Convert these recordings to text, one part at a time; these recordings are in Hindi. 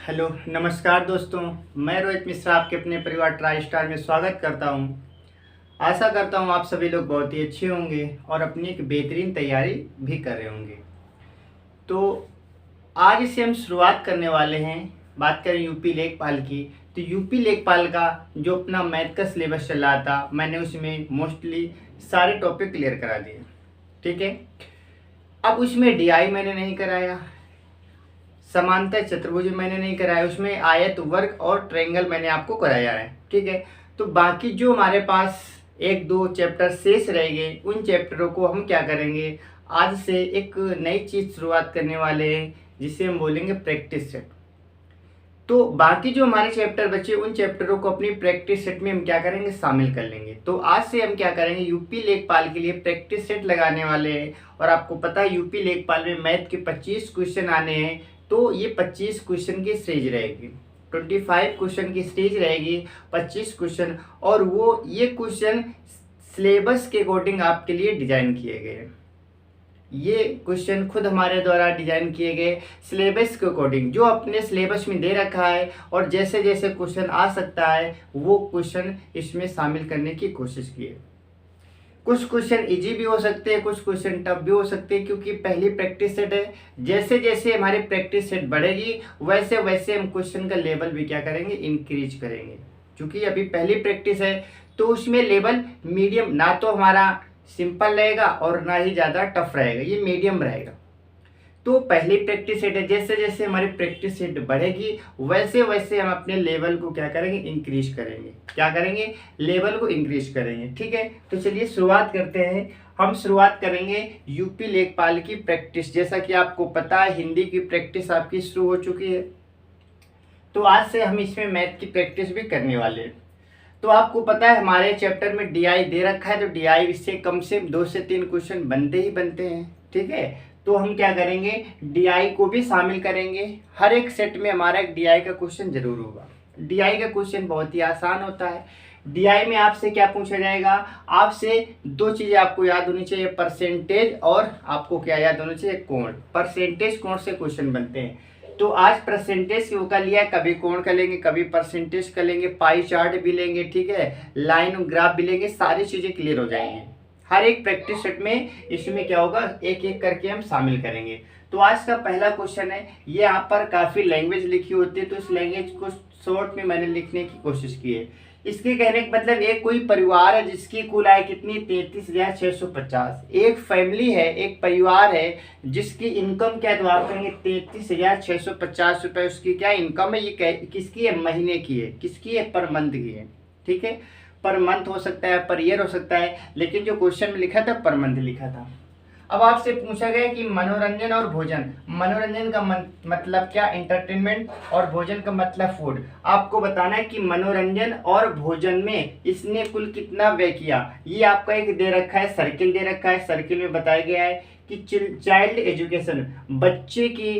हेलो नमस्कार दोस्तों। मैं रोहित मिश्रा आपके अपने परिवार ट्राई स्टार में स्वागत करता हूं। आशा करता हूं आप सभी लोग बहुत ही अच्छे होंगे और अपनी एक बेहतरीन तैयारी भी कर रहे होंगे। तो आज से हम शुरुआत करने वाले हैं। बात करें यूपी लेखपाल की, तो यूपी लेखपाल का जो अपना मैथ का सिलेबस चल रहा था, मैंने उसमें मोस्टली सारे टॉपिक क्लियर करा दिए। ठीक है, अब उसमें डीआई मैंने नहीं कराया, समांतर चतुर्भुज मैंने नहीं कराया, उसमें आयत वर्ग और ट्रायंगल मैंने आपको कराया है। ठीक है, तो बाकी जो हमारे पास एक दो चैप्टर शेष रह गए, उन चैप्टरों को हम क्या करेंगे, आज से एक नई चीज शुरुआत करने वाले हैं जिसे हम बोलेंगे प्रैक्टिस सेट। तो बाकी जो हमारे चैप्टर बचे, उन चैप्टरों को अपनी प्रैक्टिस सेट में हम क्या करेंगे, शामिल कर लेंगे। तो आज से हम क्या करेंगे, यूपी लेखपाल के लिए प्रैक्टिस सेट लगाने वाले हैं। और आपको पता है यूपी लेखपाल में मैथ के 25 क्वेश्चन आने हैं। तो ये 25 क्वेश्चन की सीरीज रहेगी, 25 क्वेश्चन की सीरीज रहेगी, 25 क्वेश्चन। और वो ये क्वेश्चन सिलेबस के अकॉर्डिंग आपके लिए डिजाइन किए गए हैं। ये क्वेश्चन खुद हमारे द्वारा डिजाइन किए गए सिलेबस के अकॉर्डिंग, जो अपने सिलेबस में दे रखा है। और जैसे जैसे क्वेश्चन आ सकता है वो क्वेश्चन इसमें शामिल करने की कोशिश की है। कुछ क्वेश्चन इजी भी हो सकते हैं, कुछ क्वेश्चन टफ भी हो सकते हैं, क्योंकि पहली प्रैक्टिस सेट है। जैसे जैसे हमारी प्रैक्टिस सेट बढ़ेगी वैसे वैसे हम क्वेश्चन का लेवल भी क्या करेंगे, इंक्रीज करेंगे। क्योंकि अभी पहली प्रैक्टिस है तो उसमें लेवल मीडियम, ना तो हमारा सिंपल रहेगा और ना ही ज़्यादा टफ रहेगा, ये मीडियम रहेगा। तो पहली प्रैक्टिस सेट है, जैसे जैसे हमारी प्रैक्टिस सेट बढ़ेगी वैसे वैसे हम अपने लेवल को क्या करेंगे, इंक्रीज करेंगे। क्या करेंगे, लेवल को इंक्रीज करेंगे। ठीक है, तो चलिए शुरुआत करते हैं। हम शुरुआत करेंगे यूपी लेखपाल की प्रैक्टिस। जैसा कि आपको पता है हिंदी की प्रैक्टिस आपकी शुरू हो चुकी है, तो आज से हम इसमें मैथ की प्रैक्टिस भी करने वाले हैं। तो आपको पता है हमारे चैप्टर में डीआई दे रखा है, तो डीआई से कम से 2 से 3 क्वेश्चन बनते ही बनते हैं। ठीक है, तो हम क्या करेंगे, डीआई को भी शामिल करेंगे। हर एक सेट में हमारा एक डीआई का क्वेश्चन जरूर होगा। डीआई का क्वेश्चन बहुत ही आसान होता है। डीआई में आपसे क्या पूछा जाएगा, आपसे दो चीजें आपको याद होनी चाहिए, परसेंटेज और आपको क्या याद होना चाहिए, कोण। परसेंटेज कोण से क्वेश्चन बनते हैं। तो आज परसेंटेज का लिया है, कभी कोण का लेंगे, कभी परसेंटेज का लेंगे, पाई चार्ट भी लेंगे। ठीक है, लाइन ग्राफ भी लेंगे, सारी चीजें क्लियर हो जाएंगी। हर एक प्रैक्टिस सेट में इसमें क्या होगा, एक एक करके हम शामिल करेंगे। तो आज का पहला क्वेश्चन है, ये यहाँ पर काफी लैंग्वेज लिखी होती है, तो इस लैंग्वेज को शॉर्ट में मैंने लिखने की कोशिश की है। इसके कहने का मतलब एक कोई परिवार है जिसकी कुल आय कितनी, 33,650। एक फैमिली है, एक परिवार है जिसकी इनकम क्या है, तो आप कहेंगे 33,650 रुपए उसकी क्या इनकम है। ये किसकी है, महीने की है, किसकी है, पर मंथ की है। ठीक है, पर मंथ हो सकता है, पर ईयर हो सकता है, लेकिन जो क्वेश्चन में लिखा था पर मंथ लिखा था। अब आपसे पूछा गया कि मनोरंजन और भोजन, मनोरंजन का मतलब क्या, एंटरटेनमेंट, और भोजन का मतलब फूड। आपको बताना है कि मनोरंजन और भोजन में इसने कुल कितना व्यय किया। ये आपका एक दे रखा है, सर्किल दे रखा है। सर्किल में बताया गया है कि चाइल्ड एजुकेशन, बच्चे की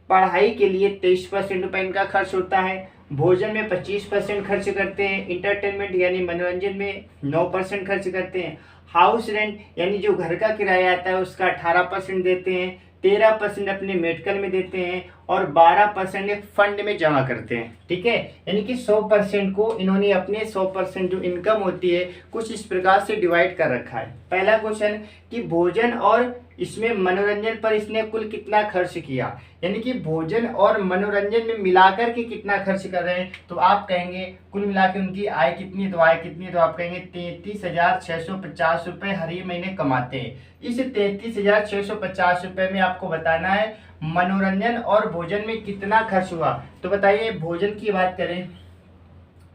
पढ़ाई के लिए 23% रुपये इनका खर्च होता है। भोजन में 25% खर्च करते हैं। इंटरटेनमेंट यानी मनोरंजन में 9% खर्च करते हैं। हाउस रेंट यानी जो घर का किराया आता है उसका 18% देते हैं। 13% अपने मेडिकल में देते हैं और 12% एक फंड में जमा करते हैं। ठीक है, यानी कि 100% को इन्होंने अपने 100% जो इनकम होती है कुछ इस प्रकार से डिवाइड कर रखा है। पहला क्वेश्चन कि भोजन और इसमें मनोरंजन पर इसने कुल कितना खर्च किया, यानी कि भोजन और मनोरंजन में मिलाकर के कितना खर्च कर रहे हैं। तो आप कहेंगे कुल मिला के उनकी आय कितनी है, तो आय कितनी है, तो आप कहेंगे 33,650 रुपये हर ही महीने कमाते हैं। इस 33,650 रुपये में आपको बताना है मनोरंजन और भोजन में कितना खर्च हुआ। तो बताइए, भोजन की बात करें,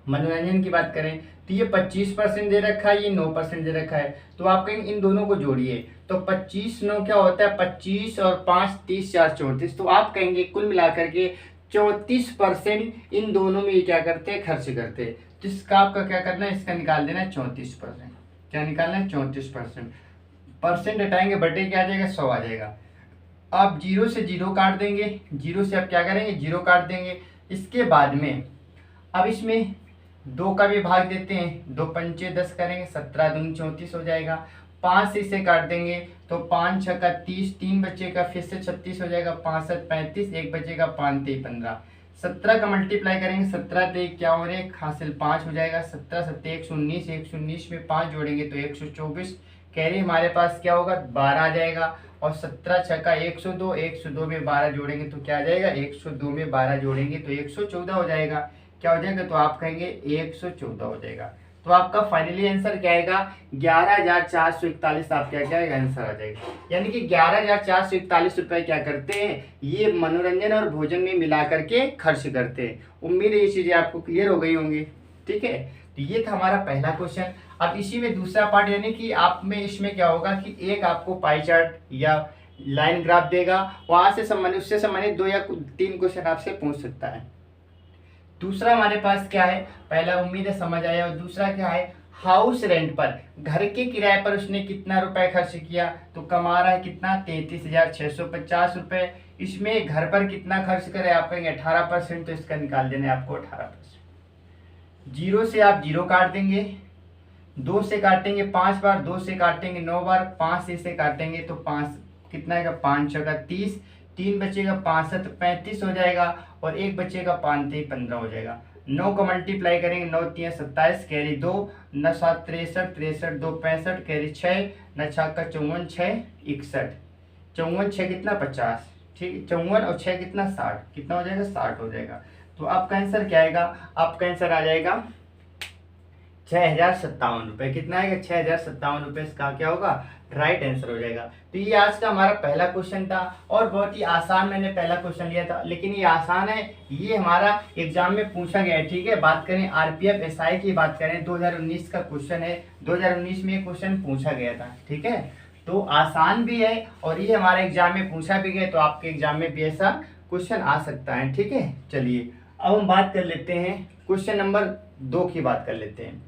मनोरंजन की बात करें, तो ये 25% दे रखा है, ये 9% दे रखा है। तो आप कहेंगे इन दोनों को जोड़िए, तो 25 9 क्या होता है, 25 और 5 30 4 34। तो आप कहेंगे कुल मिलाकर के 34% इन दोनों में ये क्या करते हैं, खर्च करते हैं। तो इसका आपका क्या करना है, इसका निकाल देना है 34%। क्या निकालना है, 34%। परसेंट हटाएंगे, बटे क्या आ जाएगा, 100 आ जाएगा। आप 0 से 0 काट देंगे, 0 से आप क्या करेंगे, 0 काट देंगे। इसके बाद में अब इसमें 2 का भी भाग देते हैं, 2 पंचे 10 करेंगे, 17 दूनी 34 हो जाएगा। 5 से इसे काट देंगे तो 5 6 का 30, 3 बचेगा, फिर से 36 हो जाएगा, 5 7 35, 1 बचेगा, 5 3 15। 17 का मल्टीप्लाई करेंगे, 17 तो एक क्या हो रहा है, हासिल 5 हो जाएगा, 17 सत्ते 119, 119 में 5 जोड़ेंगे तो 124, कैरी हमारे पास क्या होगा 12 आ जाएगा, और 17 छक्का 102, 102 में 12 जोड़ेंगे तो क्या आ जाएगा, 102 में 12 जोड़ेंगे तो 114 हो जाएगा। क्या हो जाएगा, तो आप कहेंगे 114 हो जाएगा। तो आपका फाइनली आंसर क्या आएगा, 11,441 आपका क्या आएगा, आंसर आ जाएगा। यानी कि 11,441 रुपए क्या करते हैं, ये मनोरंजन और भोजन में मिला करके खर्च करते हैं। उम्मीद है ये चीजें आपको क्लियर हो गई होंगी। ठीक है, तो ये था हमारा पहला क्वेश्चन। अब इसी में दूसरा पार्ट, यानी कि आप में इसमें क्या होगा कि एक आपको पाई चार्ट या लाइन ग्राफ देगा, वहां से संबंधित उससे संबंधित 2 या 3 क्वेश्चन आपसे पूछ सकता है। दूसरा हमारे पास क्या है, पहला उम्मीद है समझ आया, और दूसरा क्या है, हाउस रेंट पर, घर के किराए पर उसने कितना रुपए खर्च किया, तो कमा रहा है कितना 33,650 रुपए। इसमें घर पर कितना खर्च करे, आप कहेंगे 18%, तो इसका निकाल देना है आपको 18%। 0 से आप 0 काट देंगे, 2 से काटेंगे 5 बार, 2 से काटेंगे 9 बार, 5 से काटेंगे तो 5 कितना आएगा, 5 चौका 30, 3 बचेगा 5 7 35 हो जाएगा, और 1 बचेगा 5 3 15 हो जाएगा। 9 का मल्टीप्लाई करेंगे, 9 3 27, कैरी 2, 9 7 63, 63 2 65, कैरी 6, 9 6 का 54, 6 61, 54 6 कितना 50, ठीक, 54 और 6 कितना 60, कितना हो जाएगा 60 हो जाएगा। तो आपका आंसर क्या आएगा, आपका आंसर आ जाएगा 6,057 रुपये। कितना आएगा, 6,057 रुपये, इसका क्या होगा, राइट आंसर हो जाएगा। तो ये आज का हमारा पहला क्वेश्चन था, और बहुत ही आसान मैंने पहला क्वेश्चन लिया था, लेकिन ये आसान है, ये हमारा एग्जाम में पूछा गया है। ठीक है, बात करें आरपीएफ एसआई की, बात करें 2019 का क्वेश्चन है, 2019 में ये क्वेश्चन पूछा गया था। ठीक है, तो आसान भी है, और ये हमारे एग्जाम में पूछा भी गया, तो आपके एग्जाम में भी ऐसा क्वेश्चन आ सकता है। ठीक है, चलिए अब हम बात कर लेते हैं क्वेश्चन नंबर 2 की, बात कर लेते हैं।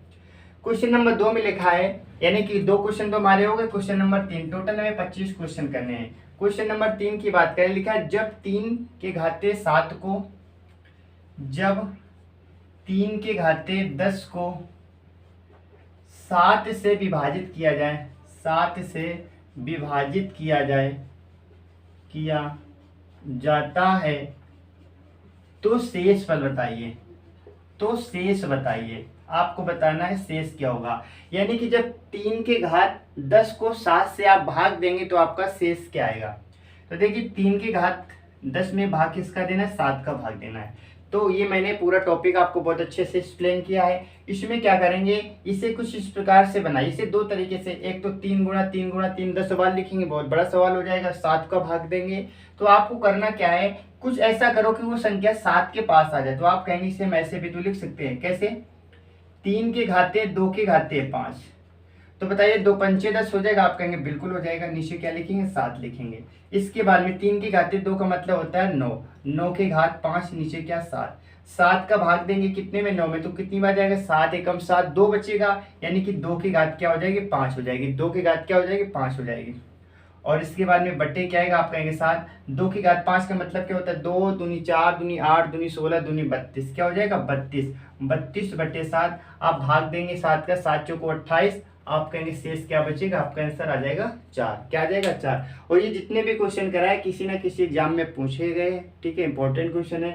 क्वेश्चन नंबर 2 में लिखा है, यानी कि 2 क्वेश्चन तो हमारे हो गए, क्वेश्चन नंबर 3, टोटल हमें 25 क्वेश्चन करने हैं। क्वेश्चन नंबर 3 की बात करें, लिखा है जब 3 के घाते 7 को, जब 3 के घाते 10 को 7 से विभाजित किया जाए, 7 से विभाजित किया जाता है, तो शेष फल बताइए। तो शेष बताइए, आपको बताना है शेष क्या होगा। यानी कि जब 3 के घात 10 को 7 से आप भाग देंगे तो आपका शेष क्या आएगा। तो देखिए 3 के घात 10 में भाग किसका देना है, 7 का भाग देना है। तो ये मैंने पूरा टॉपिक आपको बहुत अच्छे से एक्सप्लेन किया है। इसमें क्या करेंगे, इसे कुछ इस प्रकार से बनाइए, इसे 2 तरीके से, एक तो 3 गुणा 3 गुणा 3 10 सवाल लिखेंगे, बहुत बड़ा सवाल हो जाएगा, 7 का भाग देंगे। तो आपको करना क्या है, कुछ ऐसा करो कि वो संख्या 7 के पास आ जाए। तो आप कहेंगे इसे हम ऐसे भी तो लिख सकते हैं, कैसे, 3 के घाते 2 के घाते 5, तो बताइए 2 पंचे 10 हो जाएगा, आप कहेंगे बिल्कुल हो जाएगा। नीचे क्या लिखेंगे, 7 लिखेंगे। इसके बाद में 3 के घाते 2 का मतलब होता है 9, 9 के घात 5, नीचे क्या 7, 7 का भाग देंगे कितने में, 9 में, तो कितनी बार जाएगा, 7 एकम 7, 2 बचेगा, यानी कि 2 की घात क्या हो जाएगी, 5 हो जाएगी, 2 की घात क्या हो जाएगी, 5 हो जाएगी। और इसके बाद में बट्टे क्या आएगा, आप कहेंगे 7, 2 की घात 5 का मतलब क्या होता है, 2 दूनी 4 दूनी 8 दूनी 16 दूनी 32, क्या हो जाएगा 32, 32 बटे 7, आप भाग देंगे 7 का, 7 चौको 28, आप कहेंगे शेष क्या बचेगा, आपका आंसर आ जाएगा 4, क्या आ जाएगा 4। और ये जितने भी क्वेश्चन कराए किसी ना किसी एग्जाम में पूछे गए, ठीक है, इंपॉर्टेंट क्वेश्चन है।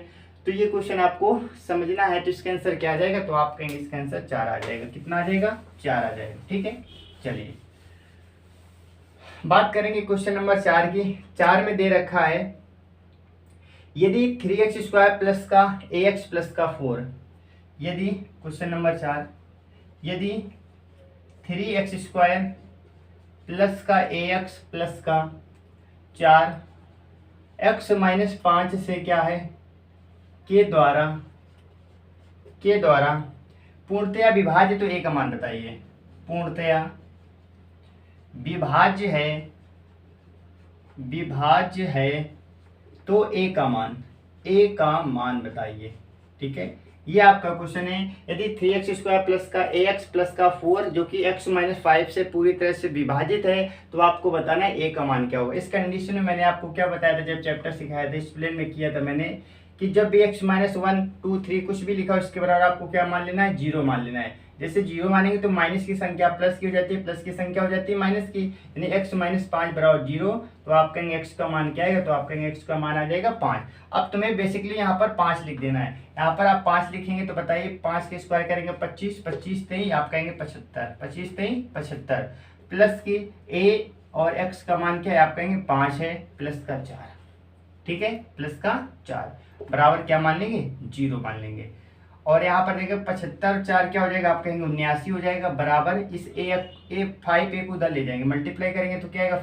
तो ये क्वेश्चन आपको समझना है, तो इसका आंसर क्या आ जाएगा, तो आप कहेंगे इसका आंसर 4 आ जाएगा। कितना आ जाएगा, 4 आ जाएगा। ठीक है, चलिए बात करेंगे क्वेश्चन नंबर 4 की। 4 में दे रखा है, यदि 3x² प्लस का ax प्लस का 4, यदि क्वेश्चन नंबर 4, यदि 3x² प्लस का ax प्लस का 4 x माइनस 5 से क्या है, के द्वारा पूर्णतया विभाज्य, तो a का मान बताइए, पूर्णतया विभाज्य है तो a का मान बताइए। ठीक है, ये आपका क्वेश्चन है। यदि 3x² प्लस का ax प्लस का 4 जो कि x माइनस 5 से पूरी तरह से विभाजित है, तो आपको बताना है a का मान क्या होगा। इस कंडीशन में मैंने आपको क्या बताया था, जब चैप्टर सिखाया था, एक्सप्लेन में किया था मैंने, कि जब भी x माइनस 1 2 3 कुछ भी लिखा हो, इसके बराबर आपको क्या मान लेना है, 0 मान लेना है। जैसे 0 मानेंगे तो माइनस की संख्या प्लस की हो जाती है, प्लस की संख्या हो जाती है माइनस की, यानी x माइनस 5 बराबर 0। तो आप कहेंगे x का मान क्या आएगा, तो आप कहेंगे x का मान आ जाएगा 5। अब तुम्हें बेसिकली यहाँ पर 5 लिख देना है। यहाँ पर आप 5 लिखेंगे तो बताइए 5 के स्क्वायर करेंगे 25, 25 तेईस आप कहेंगे 75, 25 तेईस 75, प्लस की a और x का मान क्या है, आप कहेंगे 5 है, प्लस का 4, ठीक है, प्लस का 4 बराबर क्या मान लेंगे, 0 मान लेंगे। और यहाँ पर देखिए 75 4 क्या हो जाएगा, आप कहेंगे 79 हो जाएगा, बराबर इस ए 5a को उधर ले जाएंगे, मल्टीप्लाई करेंगे तो क्या आएगा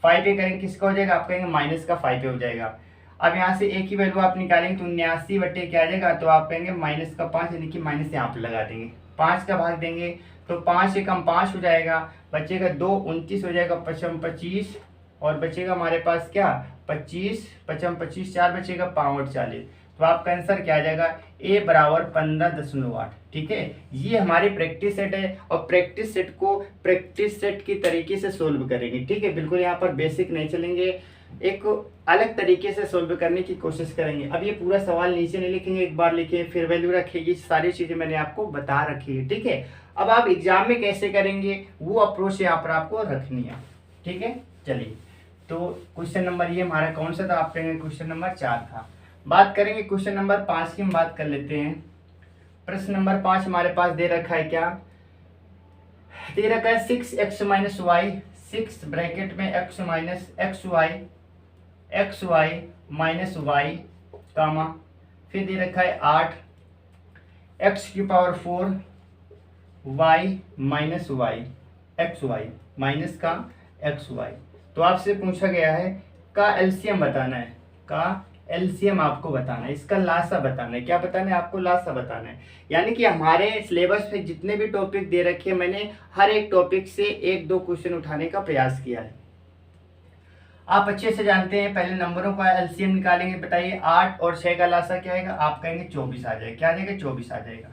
5a करेंगे किसका हो जाएगा, आप कहेंगे माइनस का 5a हो जाएगा। अब यहाँ से a की वैल्यू आप निकालेंगे तो 79 बटे क्या आ जाएगा, तो आप कहेंगे माइनस का 5, यानी कि माइनस यहाँ पर लगा देंगे, 5 का भाग देंगे तो 5 से कम 5 हो जाएगा, बचेगा 2 29 हो जाएगा, 55 25 और बचेगा हमारे पास क्या 25 55 25 4 बचेगा 5 और 40। तो आपका आंसर क्या आ जाएगा, a बराबर 15.8। ठीक है, ये हमारी प्रैक्टिस सेट है और प्रैक्टिस सेट को प्रैक्टिस सेट की तरीके से सोल्व करेंगे। ठीक है, बिल्कुल यहाँ पर बेसिक नहीं चलेंगे, एक अलग तरीके से सोल्व करने की कोशिश करेंगे। अब ये पूरा सवाल नीचे नहीं लिखेंगे, एक बार लिखिए फिर वैल्यू रखिए, सारी चीजें मैंने आपको बता रखी है। ठीक है, अब आप एग्जाम में कैसे करेंगे वो अप्रोच यहाँ पर आपको रखनी है। ठीक है, चलिए तो क्वेश्चन नंबर ये हमारा कौन सा था, आप कहेंगे क्वेश्चन नंबर 4 था। बात करेंगे क्वेश्चन नंबर 5 की, हम बात कर लेते हैं। प्रश्न नंबर 5 हमारे पास दे रखा है, क्या दे रखा है 6x माइनस वाई, 6 ब्रैकेट में x minus x y minus y comma, फिर दे रखा है 8 x की power 4 y minus y x y minus का एक्स वाई। तो आपसे पूछा गया है का एलसीएम बताना है, का एलसीएम आपको बताना है, इसका लासा बताना है। क्या बताना है आपको, लासा बताना है। यानी कि हमारे सिलेबस में जितने भी टॉपिक दे रखे हैं, मैंने हर एक टॉपिक से 1-2 क्वेश्चन उठाने का प्रयास किया है। आप अच्छे से जानते हैं, पहले नंबरों का एलसीएम निकालेंगे। बताइए 8 और 6 का लासा क्या आएगा, आप कहेंगे 24 आ जाएगा। क्या आ जाएगा, 24 आ जाएगा।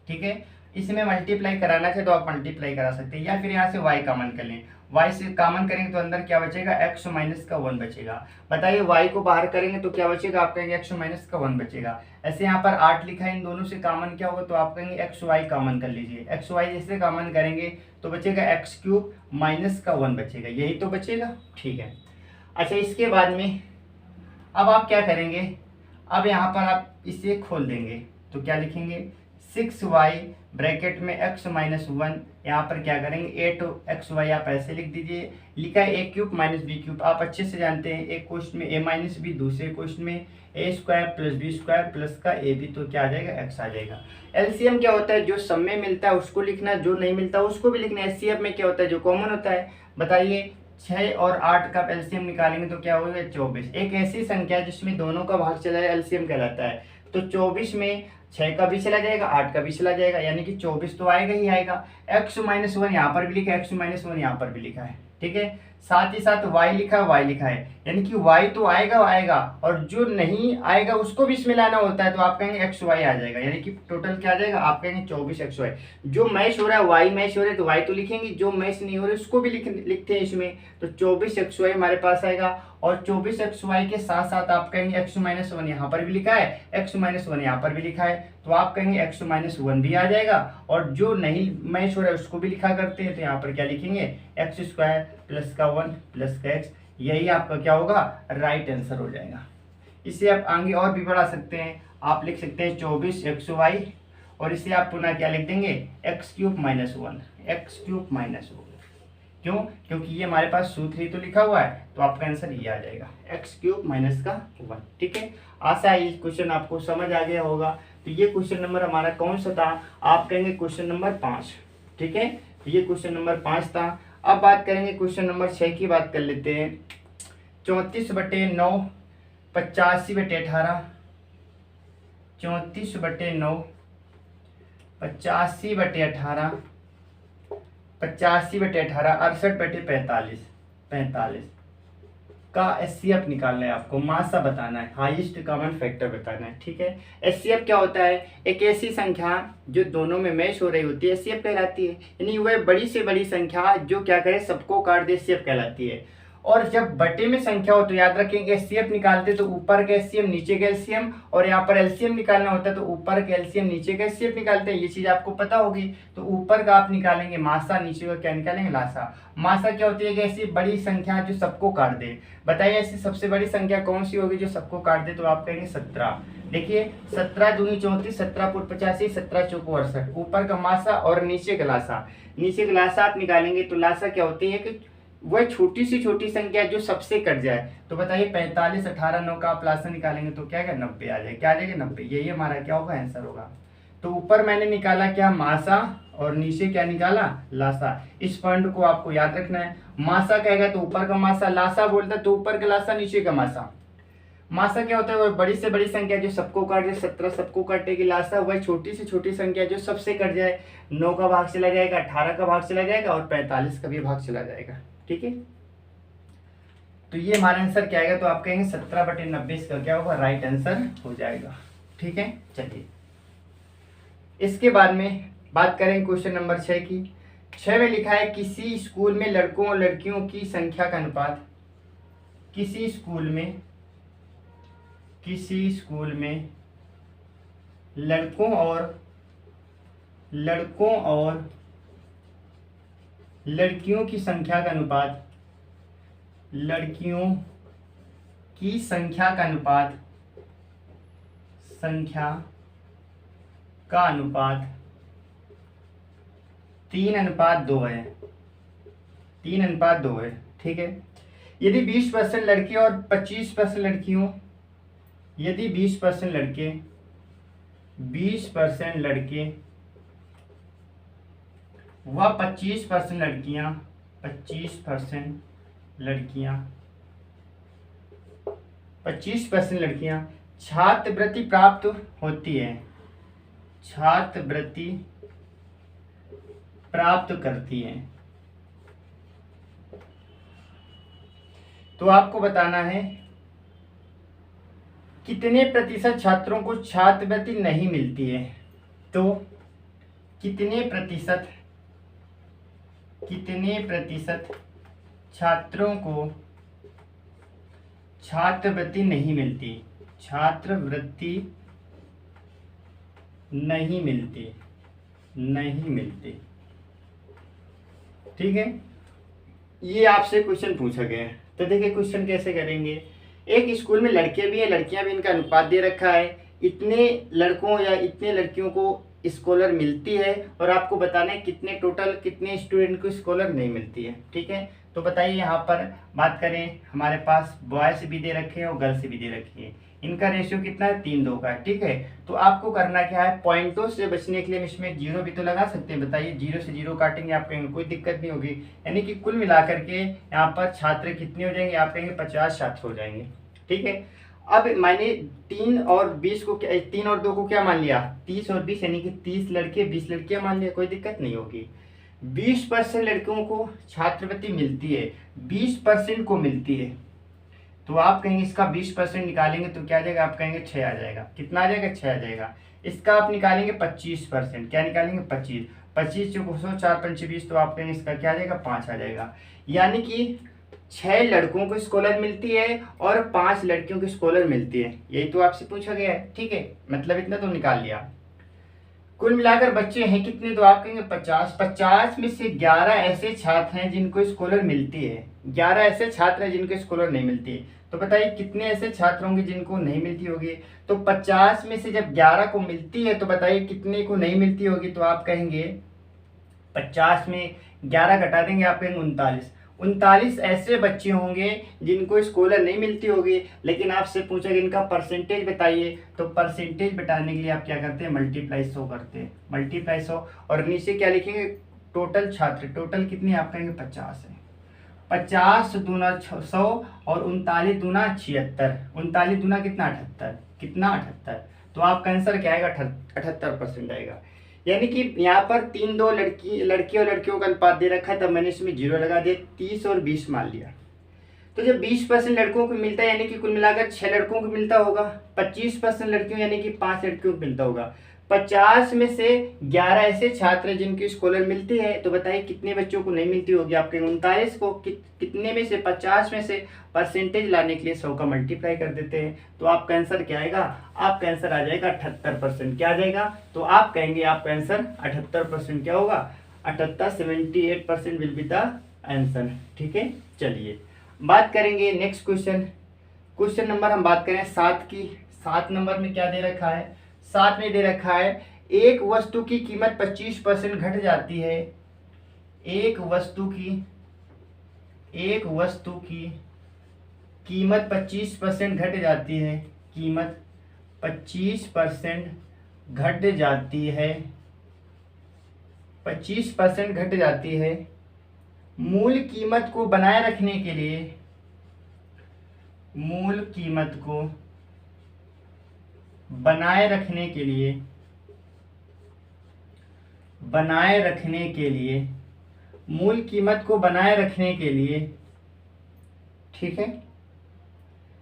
ठीक है, इसमें मल्टीप्लाई कराना चाहिए तो आप मल्टीप्लाई करा सकते हैं, या फिर यहाँ से y कॉमन कर लें। y से कॉमन करेंगे तो अंदर क्या बचेगा, x माइनस का 1 बचेगा। बताइए y को बाहर करेंगे तो क्या बचेगा, आप कहेंगे x माइनस का 1 बचेगा। ऐसे यहाँ पर 8 लिखा है, इन दोनों से कॉमन क्या होगा, तो आप कहेंगे x y कॉमन कर लीजिए। x y जैसे कॉमन करेंगे तो बचेगा x क्यूब माइनस का 1 बचेगा, यही तो बचेगा। ठीक है, अच्छा इसके बाद में अब आप क्या करेंगे, अब यहाँ पर आप इसे खोल देंगे तो क्या लिखेंगे 6y ब्रैकेट में x माइनस 1, यहाँ पर क्या करेंगे 8xy आप ऐसे लिख दीजिए। लिखा है a cube minus B cube, आप अच्छे से जानते हैं एक क्वेश्चन में a माइनस बी, दूसरे क्वेश्चन में a square plus B square plus का a बी, तो क्या आ जाएगा x आ जाएगा। एलसीएम क्या होता है, जो सब में मिलता है उसको लिखना, जो नहीं मिलता उसको भी लिखना। एचसीएफ में क्या होता है, जो कॉमन होता है। बताइए 6 और 8 का एलसीएम निकालेंगे तो क्या होगा 24। एक ऐसी संख्या है जिसमें दोनों का भाग चला जाए, एलसीएम कहलाता है। तो 24 में 6 का भी चला जाएगा, 8 का भी चला जाएगा, यानी कि 24 तो आएगा ही आएगा। x माइनस 1 यहाँ पर भी लिखा है, x माइनस 1 यहाँ पर भी लिखा है। ठीक है, साथ ही साथ y लिखा है, y लिखा है, यानी कि y तो आएगा, और जो नहीं आएगा उसको भी इसमें लाना होता है। तो आप कहेंगे एक्स वाई आ जाएगा, यानी कि टोटल क्या आ जाएगा, आप कहेंगे 24 एक्स वाई। जो मैच हो रहा है y मैच हो रहा है तो y तो लिखेंगे, जो मैच नहीं हो रहा है उसको भी लिखते हैं इसमें। तो 24 एक्स वाई हमारे पास आएगा, और 24 एक्स वाई के साथ साथ आप कहेंगे x माइनस 1 यहाँ पर भी लिखा है, x माइनस 1 यहाँ पर भी लिखा है, तो आप कहेंगे x माइनस 1 भी आ जाएगा। और जो नहीं मैच हो रहा है उसको भी लिखा करते हैं, तो यहाँ पर क्या लिखेंगे एक्स स्क्वायर प्लस का 1 प्लस का x, यही आपका क्या होगा, राइट आंसर हो जाएगा। इसे आप आगे और भी बढ़ा सकते हैं, आप लिख सकते हैं 24 एक्स वाई, और इसे आप पुनः क्या लिख देंगे x cube minus 1, x cube minus 1। क्यों, क्योंकि ये हमारे पास सूत्र ही तो लिखा हुआ है, तो आपका आंसर ये आ जाएगा एक्स क्यूब माइनस का 1। ठीक है, आशा है ये क्वेश्चन आपको समझ आ गया होगा। तो ये क्वेश्चन नंबर हमारा कौन सा था, आप कहेंगे क्वेश्चन नंबर 5। ठीक है, तो ये क्वेश्चन नंबर 5 था। अब बात करेंगे क्वेश्चन नंबर 6 की, बात कर लेते हैं। 34/9 85/18, 34/9 85/18, 85/18 68/45, 45 का एचसीएफ निकालना है आपको, मासा बताना है, हाईएस्ट कॉमन फैक्टर बताना है। ठीक है, एचसीएफ क्या होता है, एक ऐसी संख्या जो दोनों में मैच हो रही होती है, एचसीएफ कहलाती है। यानी वह बड़ी से बड़ी संख्या जो क्या करे सबको काट दे, एचसीएफ कहलाती है। और जब बटे में संख्या हो तो याद रखेंगे एचसीएफ निकालते तो ऊपर का एचसीएफ नीचे का एलसीएम, और यहाँ पर एलसीएम निकालना होता है तो ऊपर का एलसीएम नीचे का एचसीएफ निकालते हैं। ये चीज आपको पता होगी। तो ऊपर का आप निकालेंगे मासा, नीचे का क्या निकालेंगे लासा। मासा क्या होती है कि ऐसी बड़ी संख्या जो सबको काट दे। बताइए ऐसी सबसे बड़ी संख्या कौन सी होगी जो सबको काट दे, तो आप कहेंगे 17। देखिए 17 दूनी 34, 17 पुर 85, 17 चौक 68। ऊपर का मासा और नीचे का लासा। नीचे का लासा आप निकालेंगे तो लासा क्या होती है कि वह छोटी सी छोटी संख्या जो सबसे कट जाए। तो बताइए 45, 18, 9 का आप लासा निकालेंगे तो क्या 90 आ जाए। क्या आ जाएगा 90। यही हमारा क्या होगा आंसर होगा। तो ऊपर मैंने निकाला क्या मासा और नीचे क्या निकाला लासा। इस पॉइंट को आपको याद रखना है। मासा कहेगा तो ऊपर का मासा, लासा बोलता तो ऊपर का लासा नीचे का मासा। मासा क्या होता है वह बड़ी से बड़ी संख्या जो सबको काट जाए। 17 सबको काटेगी। लासा वह छोटी से छोटी संख्या जो सबसे कट जाए। 9 का भाग चला जाएगा, 18 का भाग चला जाएगा और 45 का भी भाग चला जाएगा। ठीक है, तो ये हमारा आंसर क्या आएगा, तो आप कहेंगे 17/90 इसका क्या होगा राइट आंसर हो जाएगा। ठीक है, चलिए इसके बाद में बात करें क्वेश्चन नंबर 6 की। 6 में लिखा है किसी स्कूल में लड़कों और लड़कियों की संख्या का अनुपात। किसी स्कूल में लड़कों और लड़कियों की संख्या का अनुपात। लड़कियों की संख्या का अनुपात 3:2 है। 3:2 है। ठीक है, यदि 20% लड़के और 25% लड़कियों, यदि 20% लड़के 20% लड़के व 25% लड़कियां 25% लड़कियां छात्रवृत्ति प्राप्त होती है, छात्रवृत्ति प्राप्त करती हैं, तो आपको बताना है कितने प्रतिशत छात्रों को छात्रवृत्ति नहीं मिलती है। तो कितने प्रतिशत छात्रों को छात्रवृत्ति नहीं मिलती, छात्रवृत्ति नहीं मिलती। ठीक है, ये आपसे क्वेश्चन पूछा गया है। तो देखिए क्वेश्चन कैसे करेंगे। एक स्कूल में लड़के भी हैं लड़कियां भी, इनका अनुपात दे रखा है। इतने लड़कों या इतने लड़कियों को स्कॉलर मिलती है और आपको बताना है कितने स्टूडेंट को स्कॉलर नहीं मिलती है। ठीक है, तो बताइए यहाँ पर बात करें, हमारे पास बॉयज भी दे रखे हैं और गर्ल्स भी दे रखी है। इनका रेशियो कितना है 3:2 का है। ठीक है, तो आपको करना क्या है, पॉइंटों से बचने के लिए हम इसमें 0 भी तो लगा सकते हैं। बताइए 0 से 0 काटेंगे आप कहेंगे कोई दिक्कत नहीं होगी। यानी कि कुल मिलाकर के यहाँ पर छात्र कितने हो जाएंगे, आप कहेंगे 50 छात्र हो जाएंगे। ठीक है, अब मैंने 3 और 2 को क्या मान लिया, 30 और 20 यानी कि 30 लड़के 20 लड़कियां मान लिया, कोई दिक्कत नहीं होगी। 20% लड़कों को छात्रवृत्ति मिलती है, 20% को मिलती है, तो आप कहेंगे इसका 20% निकालेंगे तो क्या आ जाएगा, आप कहेंगे 6 आ जाएगा। कितना आ जाएगा, 6 आ जाएगा। इसका आप निकालेंगे 25%, क्या निकालेंगे 25 चौको 100 4 5 20, तो आप कहेंगे इसका क्या आ जाएगा 5 आ जाएगा। यानी कि 6 लड़कों को स्कॉलर मिलती है और 5 लड़कियों को स्कॉलर मिलती है, यही तो आपसे पूछा गया है। ठीक है, मतलब इतना तो निकाल लिया। कुल मिलाकर बच्चे हैं कितने, तो आप कहेंगे 50 में से 11 ऐसे छात्र हैं जिनको स्कॉलर मिलती है, 11 ऐसे छात्र हैं जिनको स्कॉलर नहीं मिलती है। तो बताइए कितने ऐसे छात्र होंगे जिनको नहीं मिलती होगी। तो 50 में से जब 11 को मिलती है तो बताइए कितने को नहीं मिलती होगी, तो आप कहेंगे 50 में 11 घटा देंगे, आप कहेंगे 39 ऐसे बच्चे होंगे जिनको स्कॉलर नहीं मिलती होगी। लेकिन आपसे पूछा कि इनका परसेंटेज बताइए, तो परसेंटेज बताने के लिए आप क्या करते हैं, मल्टीप्लाई 100 करते हैं, मल्टीप्लाई 100 और नीचे क्या लिखेंगे, टोटल छात्र, टोटल कितने आप कहेंगे 50 है। 50 दूना 100 और 39 दूना 76, 39 दूना कितना 78, कितना 78, तो आपका आंसर क्या आएगा 78% आएगा। यानी कि यहाँ पर 3-2 लड़की और लड़कियों का अनुपात दे रखा है, तब मैंने इसमें 0 लगा दिया, 30 और 20 मान लिया। तो जब 20% लड़कों को मिलता है यानी कि कुल मिलाकर 6 लड़कों को मिलता होगा, 25% लड़कियों यानी कि 5 लड़कियों को मिलता होगा। 50 में से 11 ऐसे छात्र हैं जिनकी स्कॉलर मिलती है, तो बताइए कितने बच्चों को नहीं मिलती होगी। आपके 39 को कितने में से 50 में से परसेंटेज लाने के लिए 100 का मल्टीप्लाई कर देते हैं, तो आपका आंसर क्या आएगा? आपका आंसर आ जाएगा 78%। क्या आ जाएगा? तो आप कहेंगे आपका आंसर 78% क्या होगा? 78, 78% विल बी द आंसर। ठीक है, चलिए बात करेंगे नेक्स्ट क्वेश्चन नंबर हम बात करें 7 की। 7 नंबर में क्या दे रखा है? 7 में दे रखा है एक वस्तु की कीमत 25% घट जाती है। एक वस्तु की कीमत 25% घट जाती है। कीमत 25% घट जाती है। 25% घट जाती है। मूल कीमत को बनाए रखने के लिए, मूल कीमत को बनाए रखने के लिए, मूल कीमत को बनाए रखने के लिए, ठीक है,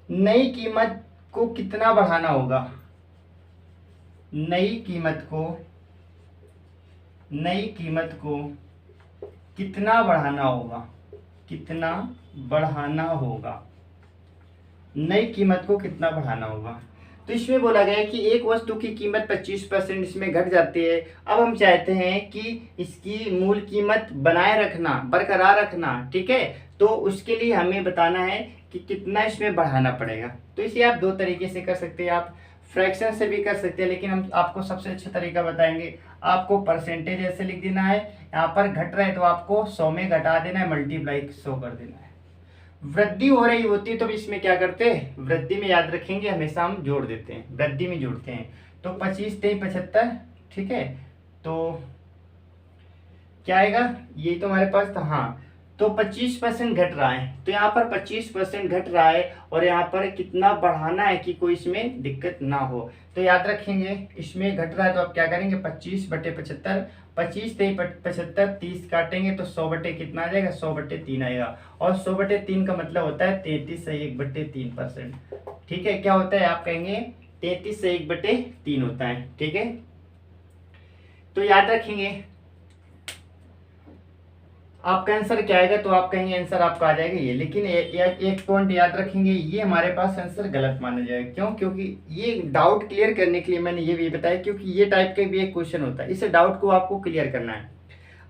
नई कीमत को कितना बढ़ाना होगा? नई कीमत को कितना बढ़ाना होगा? कितना बढ़ाना होगा? नई कीमत को कितना बढ़ाना होगा? तो इसमें बोला गया है कि एक वस्तु की कीमत 25% इसमें घट जाती है। अब हम चाहते हैं कि इसकी मूल कीमत बनाए रखना, बरकरार रखना, ठीक है, तो उसके लिए हमें बताना है कि कितना इसमें बढ़ाना पड़ेगा। तो इसे आप दो तरीके से कर सकते हैं, आप फ्रैक्शन से भी कर सकते हैं, लेकिन हम आपको सबसे अच्छा तरीका बताएंगे। आपको परसेंटेज ऐसे लिख देना है, यहाँ पर घट रहा है तो आपको 100 में घटा देना है, मल्टीप्लाई 100 कर देना है। वृद्धि हो रही होती है तो इसमें क्या करते हैं? वृद्धि में याद रखेंगे हमेशा हम जोड़ देते हैं, वृद्धि में जोड़ते हैं। तो 25 3 75, ठीक है, तो क्या आएगा? ये तो हमारे पास था, हाँ, तो 25% घट रहा है, तो यहाँ पर 25% घट रहा है और यहाँ पर कितना बढ़ाना है कि कोई इसमें दिक्कत ना हो। तो याद रखेंगे इसमें घट रहा है तो आप क्या करेंगे? 25/75, 25 3 75, 30 काटेंगे तो 100 बटे कितना आ जाएगा? 100/3 आएगा। और 100/3 का मतलब होता है 33/1/3%। ठीक है, क्या होता है? आप कहेंगे 33/1/3 होता है। ठीक है, तो याद रखेंगे आपका आंसर क्या आएगा? तो आप कहेंगे आंसर आपका आ जाएगा ये, लेकिन एक पॉइंट याद रखेंगे, ये हमारे पास आंसर गलत माना जाएगा। क्यों? क्योंकि ये डाउट क्लियर करने के लिए मैंने ये भी बताया, क्योंकि ये टाइप का भी एक क्वेश्चन होता है, इस डाउट को आपको क्लियर करना है।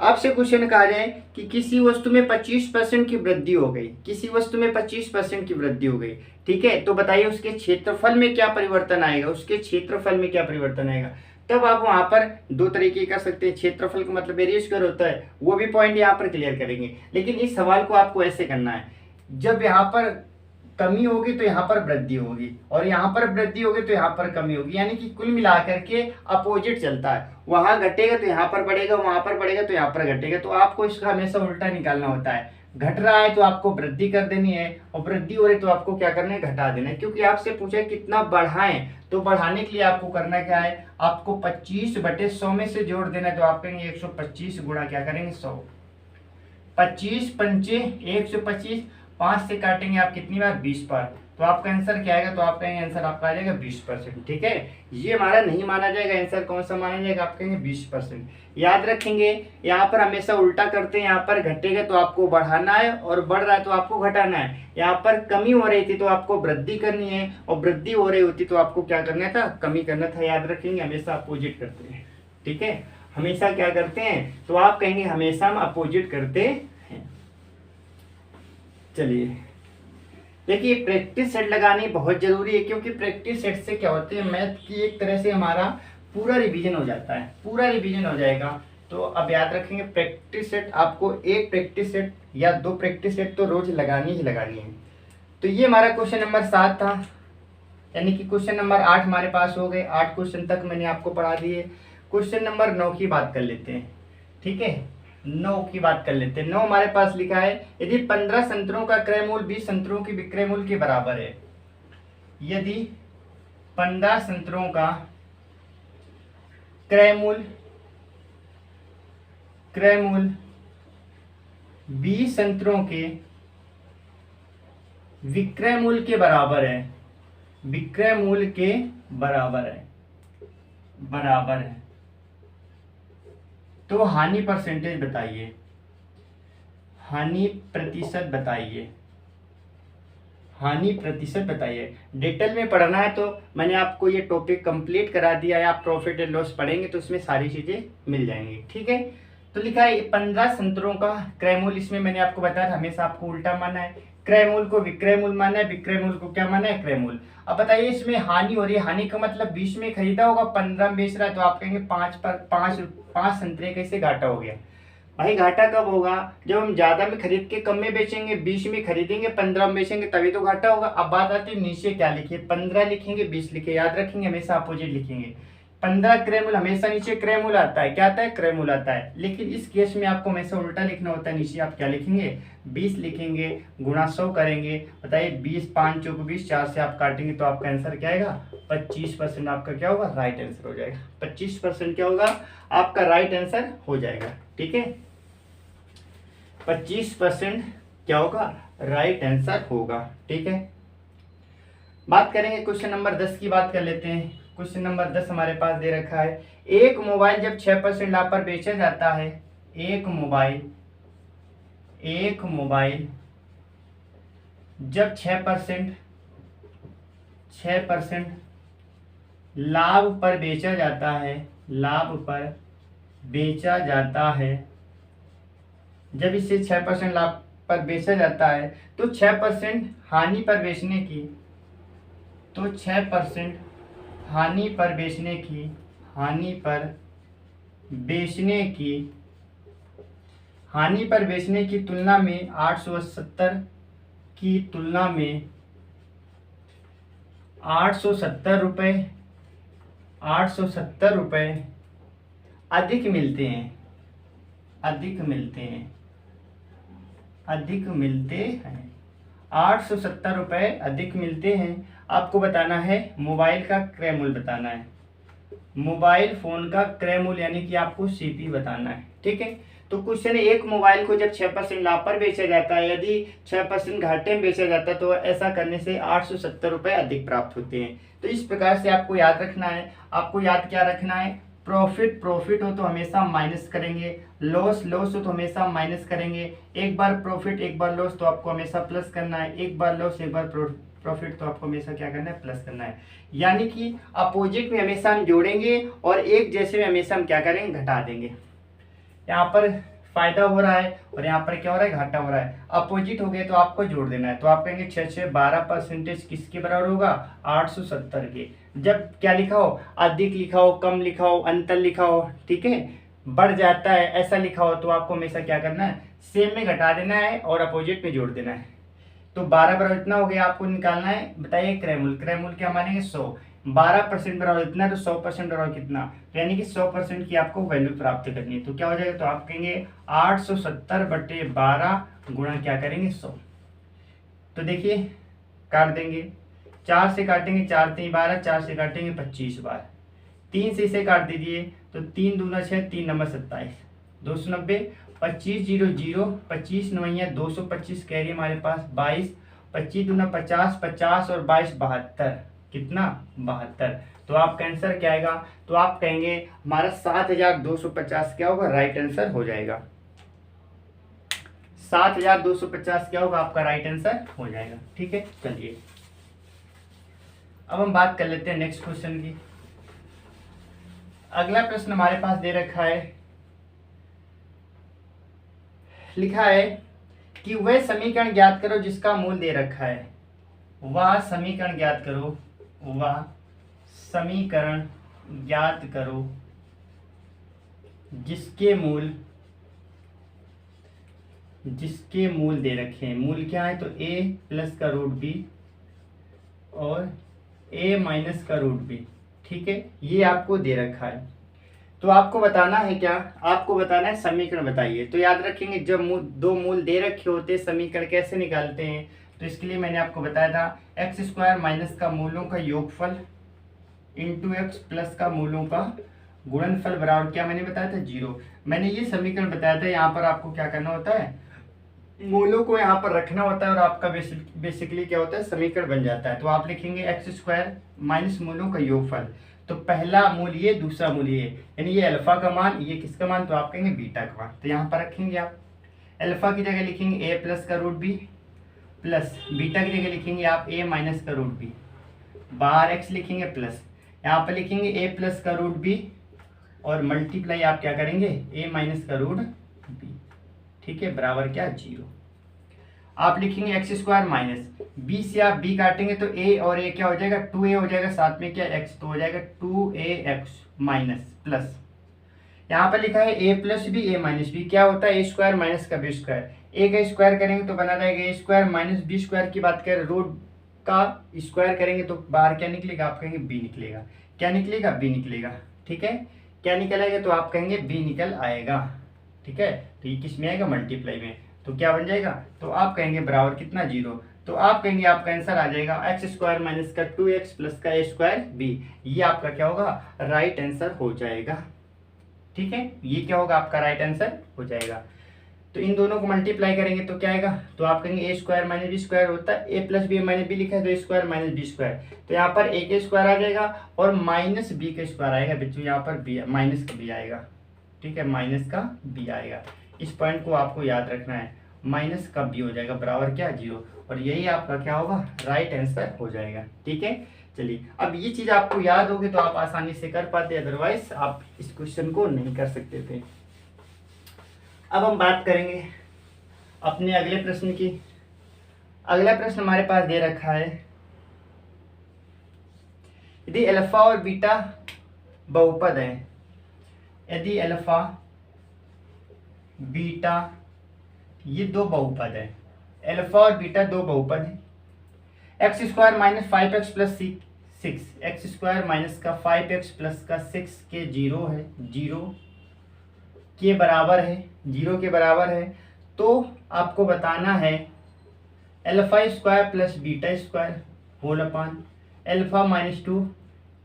आपसे क्वेश्चन कहा जाए कि किसी वस्तु में 25% की वृद्धि हो गई, किसी वस्तु में 25% की वृद्धि हो गई, ठीक है, तो बताइए उसके क्षेत्रफल में क्या परिवर्तन आएगा? उसके क्षेत्रफल में क्या परिवर्तन आएगा? तब आप वहां पर दो तरीके कर सकते हैं, क्षेत्रफल का मतलब एरिया स्क्वायर होता है, वो भी पॉइंट यहाँ पर क्लियर करेंगे। लेकिन इस सवाल को आपको ऐसे करना है, जब यहाँ पर कमी होगी तो यहाँ पर वृद्धि होगी, और यहाँ पर वृद्धि होगी तो यहाँ पर कमी होगी, यानी कि कुल मिलाकर के अपोजिट चलता है। वहां घटेगा तो यहाँ पर बढ़ेगा, वहां पर बढ़ेगा तो यहाँ पर घटेगा। तो आपको इसका हमेशा उल्टा निकालना होता है। घट रहा है तो आपको वृद्धि कर देनी है, और वृद्धि हो रही तो आपको क्या करना है? घटा देना है। क्योंकि आपसे पूछा है कितना बढ़ाएं, तो बढ़ाने के लिए आपको करना क्या है? आपको 25/100 में से जोड़ देना है। तो आप कहेंगे 125 गुणा क्या करेंगे? 100। 25 पंचे 125, 5 से काटेंगे आप कितनी बार? 20 बार। तो आपका आंसर क्या आएगा? तो आप कहेंगे आंसर आपका आ जाएगा 20%। ठीक है, ये हमारा नहीं माना जाएगा, आंसर कौन सा माना जाएगा? आप कहेंगे 20%। याद रखेंगे यहाँ पर हमेशा उल्टा करते हैं, यहाँ पर घटेगा तो आपको बढ़ाना है, और बढ़ रहा है तो आपको घटाना है। यहाँ पर कमी हो रही थी तो आपको वृद्धि करनी है, और वृद्धि हो रही होती तो आपको क्या करना था? कमी करना था। याद रखेंगे हमेशा अपोजिट करते हैं। ठीक है, हमेशा क्या करते हैं? तो आप कहेंगे हमेशा हम अपोजिट करते हैं। चलिए देखिए, प्रैक्टिस सेट लगानी बहुत जरूरी है, क्योंकि प्रैक्टिस सेट से क्या होते हैं? मैथ की एक तरह से हमारा पूरा रिवीजन हो जाता है, पूरा रिवीजन हो जाएगा। तो अब याद रखेंगे प्रैक्टिस सेट, आपको एक प्रैक्टिस सेट या 2 प्रैक्टिस सेट तो रोज लगानी ही लगानी है। तो ये हमारा क्वेश्चन नंबर 7 था, यानी कि क्वेश्चन नंबर 8 हमारे पास हो गए। 8 क्वेश्चन तक मैंने आपको पढ़ा दिए। क्वेश्चन नंबर 9 की बात कर लेते हैं। ठीक है, 9 की बात कर लेते हैं। 9 हमारे पास लिखा है, यदि 15 संतरों का क्रय मूल्य 20 संतरों की विक्रय मूल्य के बराबर है, यदि 15 संतरों का क्रय मूल्य 20 संतरों के विक्रय मूल्य के बराबर है, विक्रय मूल्य के बराबर है, बराबर है। तो हानि परसेंटेज बताइए, हानि प्रतिशत बताइए, हानि प्रतिशत बताइए। डिटेल में पढ़ना है तो मैंने आपको ये टॉपिक कंप्लीट करा दिया है, आप प्रॉफिट एंड लॉस पढ़ेंगे तो उसमें सारी चीज़ें मिल जाएंगी। ठीक है, तो लिखा है 15 संतरों का क्रय मूल्य, इसमें मैंने आपको बताया था हमेशा आपको उल्टा मानना है, क्रय मूल्य को विक्रय मूल्य मानना है, विक्रय मूल्य को क्या मानना है, क्रय मूल्य। अब बताइए इसमें हानि हो रही है, हानि का मतलब 20 में खरीदा होगा, 15 में बेच रहा है, तो आप कहेंगे 5 पर 5 संतरे कैसे घाटा हो गया। भाई घाटा कब होगा, जब हम ज्यादा में खरीद के कम में बेचेंगे, 20 में खरीदेंगे 15 में बेचेंगे, तभी तो घाटा होगा। अब बात आती है नीचे क्या लिखे, 15 लिखेंगे 20 लिखे, याद रखेंगे हमेशा अपोजिट लिखेंगे। 15 क्रय मूल्य, हमेशा नीचे क्रय मूल्य आता है, क्या आता है, क्रय मूल्य आता है। लेकिन इस केस में आपको हमेशा उल्टा लिखना होता है, नीचे आप क्या लिखेंगे, 20 लिखेंगे, गुणा 100 करेंगे। बताइए 20 5 चौक 20, 4 से आप काटेंगे तो आपका आंसर क्या आएगा, 25% आपका क्या होगा, राइट आंसर हो जाएगा। 25% क्या होगा, आपका राइट आंसर हो जाएगा। ठीक है, 25% क्या होगा, राइट आंसर होगा। ठीक है, बात करेंगे क्वेश्चन नंबर 10 की, बात कर लेते हैं। क्वेश्चन नंबर 10 हमारे पास दे रखा है, एक मोबाइल जब 6% लाभ पर बेचा जाता है, एक मोबाइल जब 6% लाभ पर बेचा जाता है, लाभ पर बेचा जाता है, जब इसे 6% लाभ पर बेचा जाता है तो 6% हानि पर बेचने की, तो 6% हानि पर बेचने की, हानि पर बेचने की तुलना में 870 की तुलना में 870 रुपये, 870 रुपये अधिक मिलते हैं, अधिक मिलते हैं, 870 रुपये अधिक मिलते हैं। आपको बताना है मोबाइल का क्रय मूल्य बताना है, मोबाइल फोन का क्रय मूल्य यानी कि आपको सीपी बताना है। ठीक है, तो क्वेश्चन है, एक मोबाइल को जब 6% लाभ पर बेचा जाता है, यदि 6% घाटे में बेचा जाता है तो ऐसा करने से 870 रुपये अधिक प्राप्त होते हैं। तो इस प्रकार से आपको याद रखना है, आपको याद क्या रखना है, प्रॉफिट हो तो हमेशा माइनस करेंगे, लॉस हो तो हमेशा माइनस करेंगे, एक बार प्रॉफिट एक बार लॉस तो आपको हमेशा प्लस करना है, एक बार लॉस एक बार प्रॉफिट तो आपको हमेशा क्या करना है, प्लस करना है। यानी कि अपोजिट में हमेशा हम जोड़ेंगे और एक जैसे में हमेशा हम क्या करेंगे, घटा देंगे। यहाँ पर फायदा हो रहा है और यहाँ पर क्या हो रहा है, घाटा हो रहा है। अपोजिट हो गए तो आपको जोड़ देना है, तो आप कहेंगे 6 12% किसके बराबर होगा, 870 के। जब क्या लिखा हो, अधिक लिखा हो, कम लिखा हो, अंतर लिखा हो, ठीक है, बढ़ जाता है ऐसा लिखा हो, तो आपको हमेशा क्या करना है, सेम में घटा देना है और अपोजिट में जोड़ देना है। तो 12 बराबर इतना हो गया, आपको निकालना है। बताइए क्रय मूल्य क्या मानेंगे, 100। 12% बराबर इतना, तो 100% बराबर कितना, तो यानी कि 100% की आपको वैल्यू प्राप्त करनी है। तो क्या हो जाएगा, तो आप कहेंगे 870/12 गुणा क्या करेंगे, 100। तो देखिए काट देंगे, 4 से काटेंगे, 4 3 12, 4 से काटेंगे 25 बार, 3 से इसे काट दीजिए तो 3 दूना 6, 3 नंबर 27, 290, 25 0 0, 25 नवैया 225, कैरी हमारे पास 22, 25 दूना 50, 50 और 22 72, कितना 72। तो आपका आंसर क्या आएगा, तो आप कहेंगे हमारा 7250 क्या होगा, राइट आंसर हो जाएगा। 7250 क्या होगा, आपका राइट आंसर हो जाएगा। ठीक है, चलिए अब हम बात कर लेते हैं नेक्स्ट क्वेश्चन की। अगला प्रश्न हमारे पास दे रखा है, लिखा है कि वह समीकरण ज्ञात करो जिसका मूल दे रखा है, वह समीकरण ज्ञात करो, वह समीकरण ज्ञात करो जिसके मूल दे रखे हैं। मूल क्या है, तो a प्लस का रूट b और a माइनस का रूट b। ठीक है, ये आपको दे रखा है, तो आपको बताना है क्या, आपको बताना है समीकरण बताइए। तो याद रखेंगे जब दो मूल दे रखे होते हैं समीकरण कैसे निकालते हैं, तो इसके लिए मैंने आपको बताया था x² माइनस का मूलों का योगफल इंटू x प्लस का मूलों का गुणनफल बराबर क्या मैंने बताया था, 0। मैंने ये समीकरण बताया था, यहाँ पर आपको क्या करना होता है, मूलों को यहाँ पर रखना होता है और आपका बेसिकली क्या होता है, समीकरण बन जाता है। तो आप लिखेंगे x² माइनस मूलों का योगफल, तो पहला मूल ये, दूसरा मूल ये, यानी ये अल्फा का मान, ये किसका मान, तो आप कहेंगे बीटा का मान। तो यहाँ पर रखेंगे आप अल्फा की जगह लिखेंगे ए प्लस का रूट बी, प्लस बीटा की जगह लिखेंगे आप ए माइनस का रूट बी, बाहर एक्स लिखेंगे प्लस, यहाँ पर लिखेंगे ए प्लस का रूट बी और मल्टीप्लाई आप क्या करेंगे ए माइनस का रूट बी, ठीक है, बराबर क्या 0। आप लिखेंगे एक्स स्क्वायर माइनस बी से आप बी काटेंगे तो ए और ए क्या हो जाएगा 2a हो जाएगा, साथ में क्या एक्स, तो हो जाएगा 2ax माइनस प्लस, यहाँ पर लिखा है ए प्लस बी ए माइनस बी, क्या होता है ए स्क्वायर माइनस का बी स्क्वायर, ए का स्क्वायर करेंगे तो बना जाएगा ए स्क्वायर माइनस बी स्क्वायर की बात करें, रूट का स्क्वायर करेंगे तो बाहर क्या निकलेगा, आप कहेंगे बी निकलेगा, क्या निकलेगा बी निकलेगा, ठीक है, क्या निकल आएगा तो आप कहेंगे बी निकल आएगा, ठीक है। तो ये किस में आएगा, मल्टीप्लाई में, तो क्या बन जाएगा, तो आप कहेंगे बराबर कितना 0, तो आप कहेंगे आपका आंसर आ जाएगा एक्स स्क्वायर माइनस का 2x प्लस का ए स्क्वायर बी, ये आपका क्या होगा राइट आंसर हो जाएगा, ठीक है, ये क्या होगा आपका राइट आंसर हो जाएगा। तो इन दोनों को मल्टीप्लाई करेंगे तो क्या आएगा, तो आप कहेंगे ए स्क्वायर माइनस बी स्क्वायर होता है, ए प्लस बी माइनस बी लिखा है तो ए स्क्वायर माइनस बी स्क्वायर, तो यहाँ पर ए के स्क्वायर आ जाएगा और माइनस बी का स्क्वायर आएगा बच्चों, यहाँ पर बी माइनस का बी आएगा, ठीक है, माइनस का बी आएगा, इस पॉइंट को आपको याद रखना है, माइनस का बी हो जाएगा बराबर क्या 0, और यही आपका क्या होगा राइट आंसर हो जाएगा, ठीक है। चलिए अब ये चीज़ आपको याद होगी तो आप आसानी से कर पाते, अदरवाइज आप इस क्वेश्चन को नहीं कर सकते थे। अब हम बात करेंगे अपने अगले प्रश्न की। अगला प्रश्न हमारे पास दे रखा है, यदि अल्फा और बीटा बहुपद है, यदि अल्फा बीटा ये दो बहुपद है, अल्फा और बीटा दो बहुपद है, x square minus 5x plus 6, x square minus का 5x प्लस का 6 के 0 है, 0 के बराबर है, 0 के बराबर है, तो आपको बताना है alpha square plus beta square whole upon alpha minus 2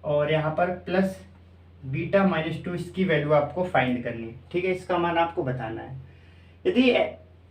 और यहाँ पर प्लस बीटा माइनस 2, इसकी वैल्यू आपको फाइंड करनी है, ठीक है, इसका मान आपको बताना है। यदि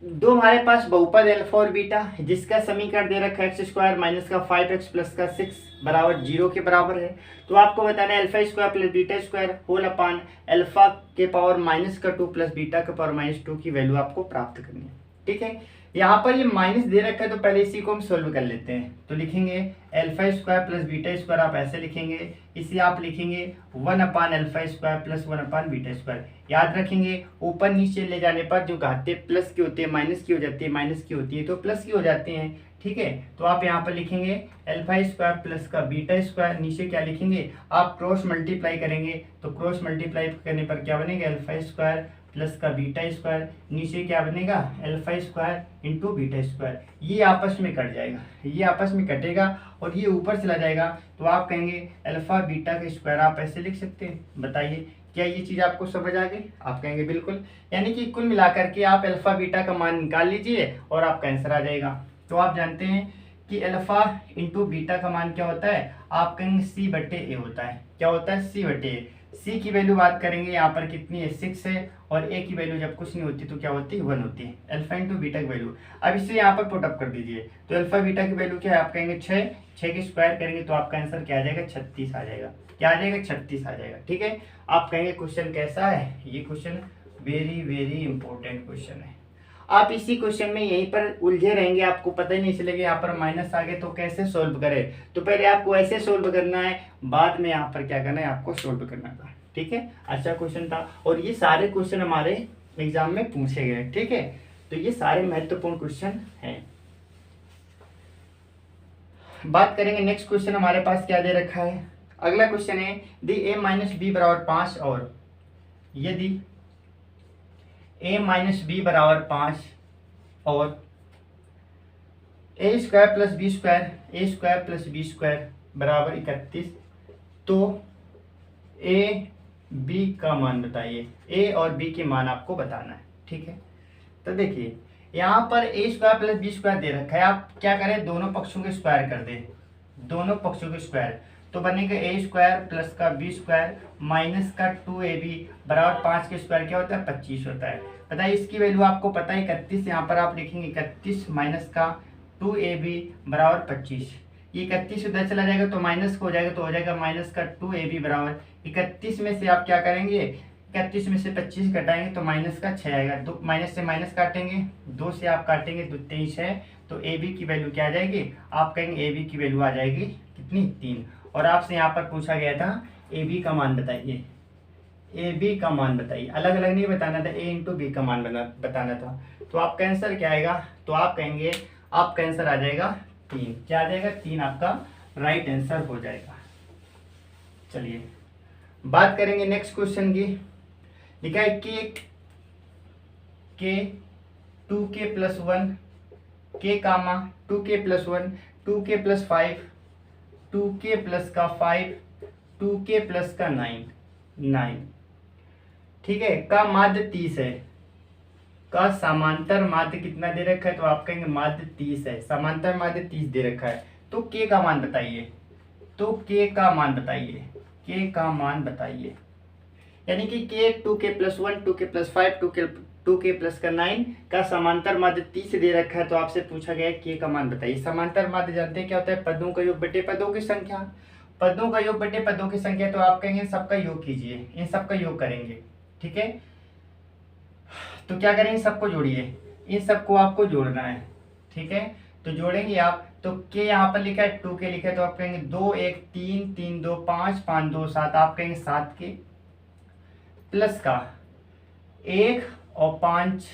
दो हमारे पास बहुपद अल्फा और बीटा जिसका समीकरण दे रखा है एक्स स्क्वायर माइनस का 5x प्लस का 6 बराबर 0 के बराबर है, तो आपको बताना है alpha square plus beta square whole upon alpha के पावर माइनस का 2 प्लस बीटा के पावर माइनस 2 की वैल्यू आपको प्राप्त करनी है, ठीक है। यहाँ पर ये माइनस दे रखा है तो पहले इसी को हम सोल्व कर लेते हैं, तो लिखेंगे alpha square plus beta square, आप ऐसे लिखेंगे, इसे आप लिखेंगे 1 अपान अल्फा स्क्वायर प्लस 1 अपान बीटा स्क्वायर, याद रखेंगे ऊपर नीचे ले जाने पर जो घातें प्लस की होती है माइनस की हो जाती है, माइनस की होती है तो प्लस की हो जाती हैं, ठीक है। तो आप यहाँ पर लिखेंगे अल्फा स्क्वायर प्लस का बीटा स्क्वायर, नीचे क्या लिखेंगे आप क्रॉस मल्टीप्लाई करेंगे, तो क्रॉस मल्टीप्लाई करने पर क्या बनेगा अल्फा स्क्वायर प्लस का बीटा स्क्वायर, नीचे क्या बनेगा alpha square into beta square, ये आपस में कट जाएगा, ये आपस में कटेगा और ये ऊपर चला जाएगा, तो आप कहेंगे अल्फा बीटा का स्क्वायर, आप ऐसे लिख सकते हैं। बताइए क्या ये चीज़ आपको समझ आ गई, आप कहेंगे बिल्कुल, यानी कि कुल मिलाकर के आप अल्फा बीटा का मान निकाल लीजिए और आपका आंसर आ जाएगा। तो आप जानते हैं कि अल्फा इंटू बीटा का मान क्या होता है, आप कहेंगे c/a होता है, क्या होता है c/a, c की वैल्यू बात करेंगे यहाँ पर कितनी है 6 है, और a की वैल्यू जब कुछ नहीं होती तो क्या होती है 1 होती है, अल्फा इंटू बीटा की वैल्यू। अब इसे यहाँ पर पुट अप कर दीजिए, तो अल्फा बीटा की वैल्यू क्या है, आप कहेंगे 6 के स्क्वायर करेंगे तो आपका आंसर क्या आ जाएगा 36 आ जाएगा, क्या आ जाएगा 36 आ जाएगा, ठीक है। आप कहेंगे क्वेश्चन कैसा है, ये question very very important question है, आप इसी क्वेश्चन में यहीं पर उलझे रहेंगे, आपको पता ही नहीं चलेगा यहाँ पर माइनस आ गए तो कैसे सोल्व करें, तो पहले आपको ऐसे सोल्व करना है, बाद में यहाँ पर क्या करना है आपको सोल्व करना था, ठीक है। अच्छा क्वेश्चन था और ये सारे क्वेश्चन हमारे एग्जाम में पूछे गए, ठीक है, तो ये सारे महत्वपूर्ण क्वेश्चन हैं। बात करेंगे नेक्स्ट क्वेश्चन हमारे पास क्या दे रखा है। अगला क्वेश्चन है यदि a माइनस बी बराबर 5 और यदि a माइनस बी बराबर 5 और a square plus B square, a square plus B square बराबर 31, तो a b का मान बताइए, a और b के मान आपको बताना है, ठीक है। तो देखिए यहाँ पर a square plus B square दे रखा है, आप क्या करें दोनों पक्षों के स्क्वायर कर दें, दोनों पक्षों के स्क्वायर, तो बनेगा a स्क्वायर प्लस का बी स्क्वायर माइनस का 2ab बराबर 5 के स्क्वायर क्या होता है 25 होता है। बताइए इसकी वैल्यू आपको पता है 31, यहाँ पर आप लिखेंगे 31 माइनस का 2ab बराबर 25, ये 31 उधर चला जाएगा तो माइनस का हो जाएगा, तो हो जाएगा माइनस का 2ab बराबर 31 में से आप क्या करेंगे, 31 में से 25 घटाएंगे तो माइनस का 6 आएगा। तो माइनस से माइनस काटेंगे, 2 से आप काटेंगे तो 23 है, तो ए बी की वैल्यू क्या आ जाएगी, आप कहेंगे ए बी की वैल्यू आ जाएगी कितनी, 3। और आपसे यहाँ पर पूछा गया था ए बी का मान बताइए, ए बी का मान बताइए, अलग अलग नहीं बताना था, ए इंटू बी का मान बताना था। तो आपका आंसर क्या आएगा, तो आप कहेंगे आपका आंसर आ जाएगा 3। क्या आ जाएगा, 3 आपका राइट आंसर हो जाएगा। चलिए बात करेंगे नेक्स्ट क्वेश्चन की। लिखा है के 2k+1 के कामा 2k+1 2k+5 2k+5 2k+9 ठीक है, का माध्य 30 है, का समांतर माध्य कितना दे रखा है, तो आप कहेंगे माध्य 30 है, समांतर माध्य 30 दे रखा है। तो के का मान बताइए, तो के का मान बताइए, के का मान बताइए, यानी कि के 2k+1 2k+5 2k+9 का समांतर माध्य 30 दे रखा है। तो आपसे पूछा गया है के का मान बताइए। समांतर माध्य जानते हैं क्या होता है, पदों का योग बटे पदों की संख्या, पदों का योग बटे पदों की संख्या। तो आप कहेंगे सबका योग कीजिए, इन सबका योग करेंगे, ठीक है। तो क्या करेंगे, सबको जोड़िए, इन सबको आपको जोड़ना है, ठीक है। तो जोड़ेंगे आप, तो के यहाँ पर लिखा है 2k लिखा है, तो आप कहेंगे 2 1 3 3 2 5 5 2 7, आप कहेंगे 7 के प्लस का 1 और 5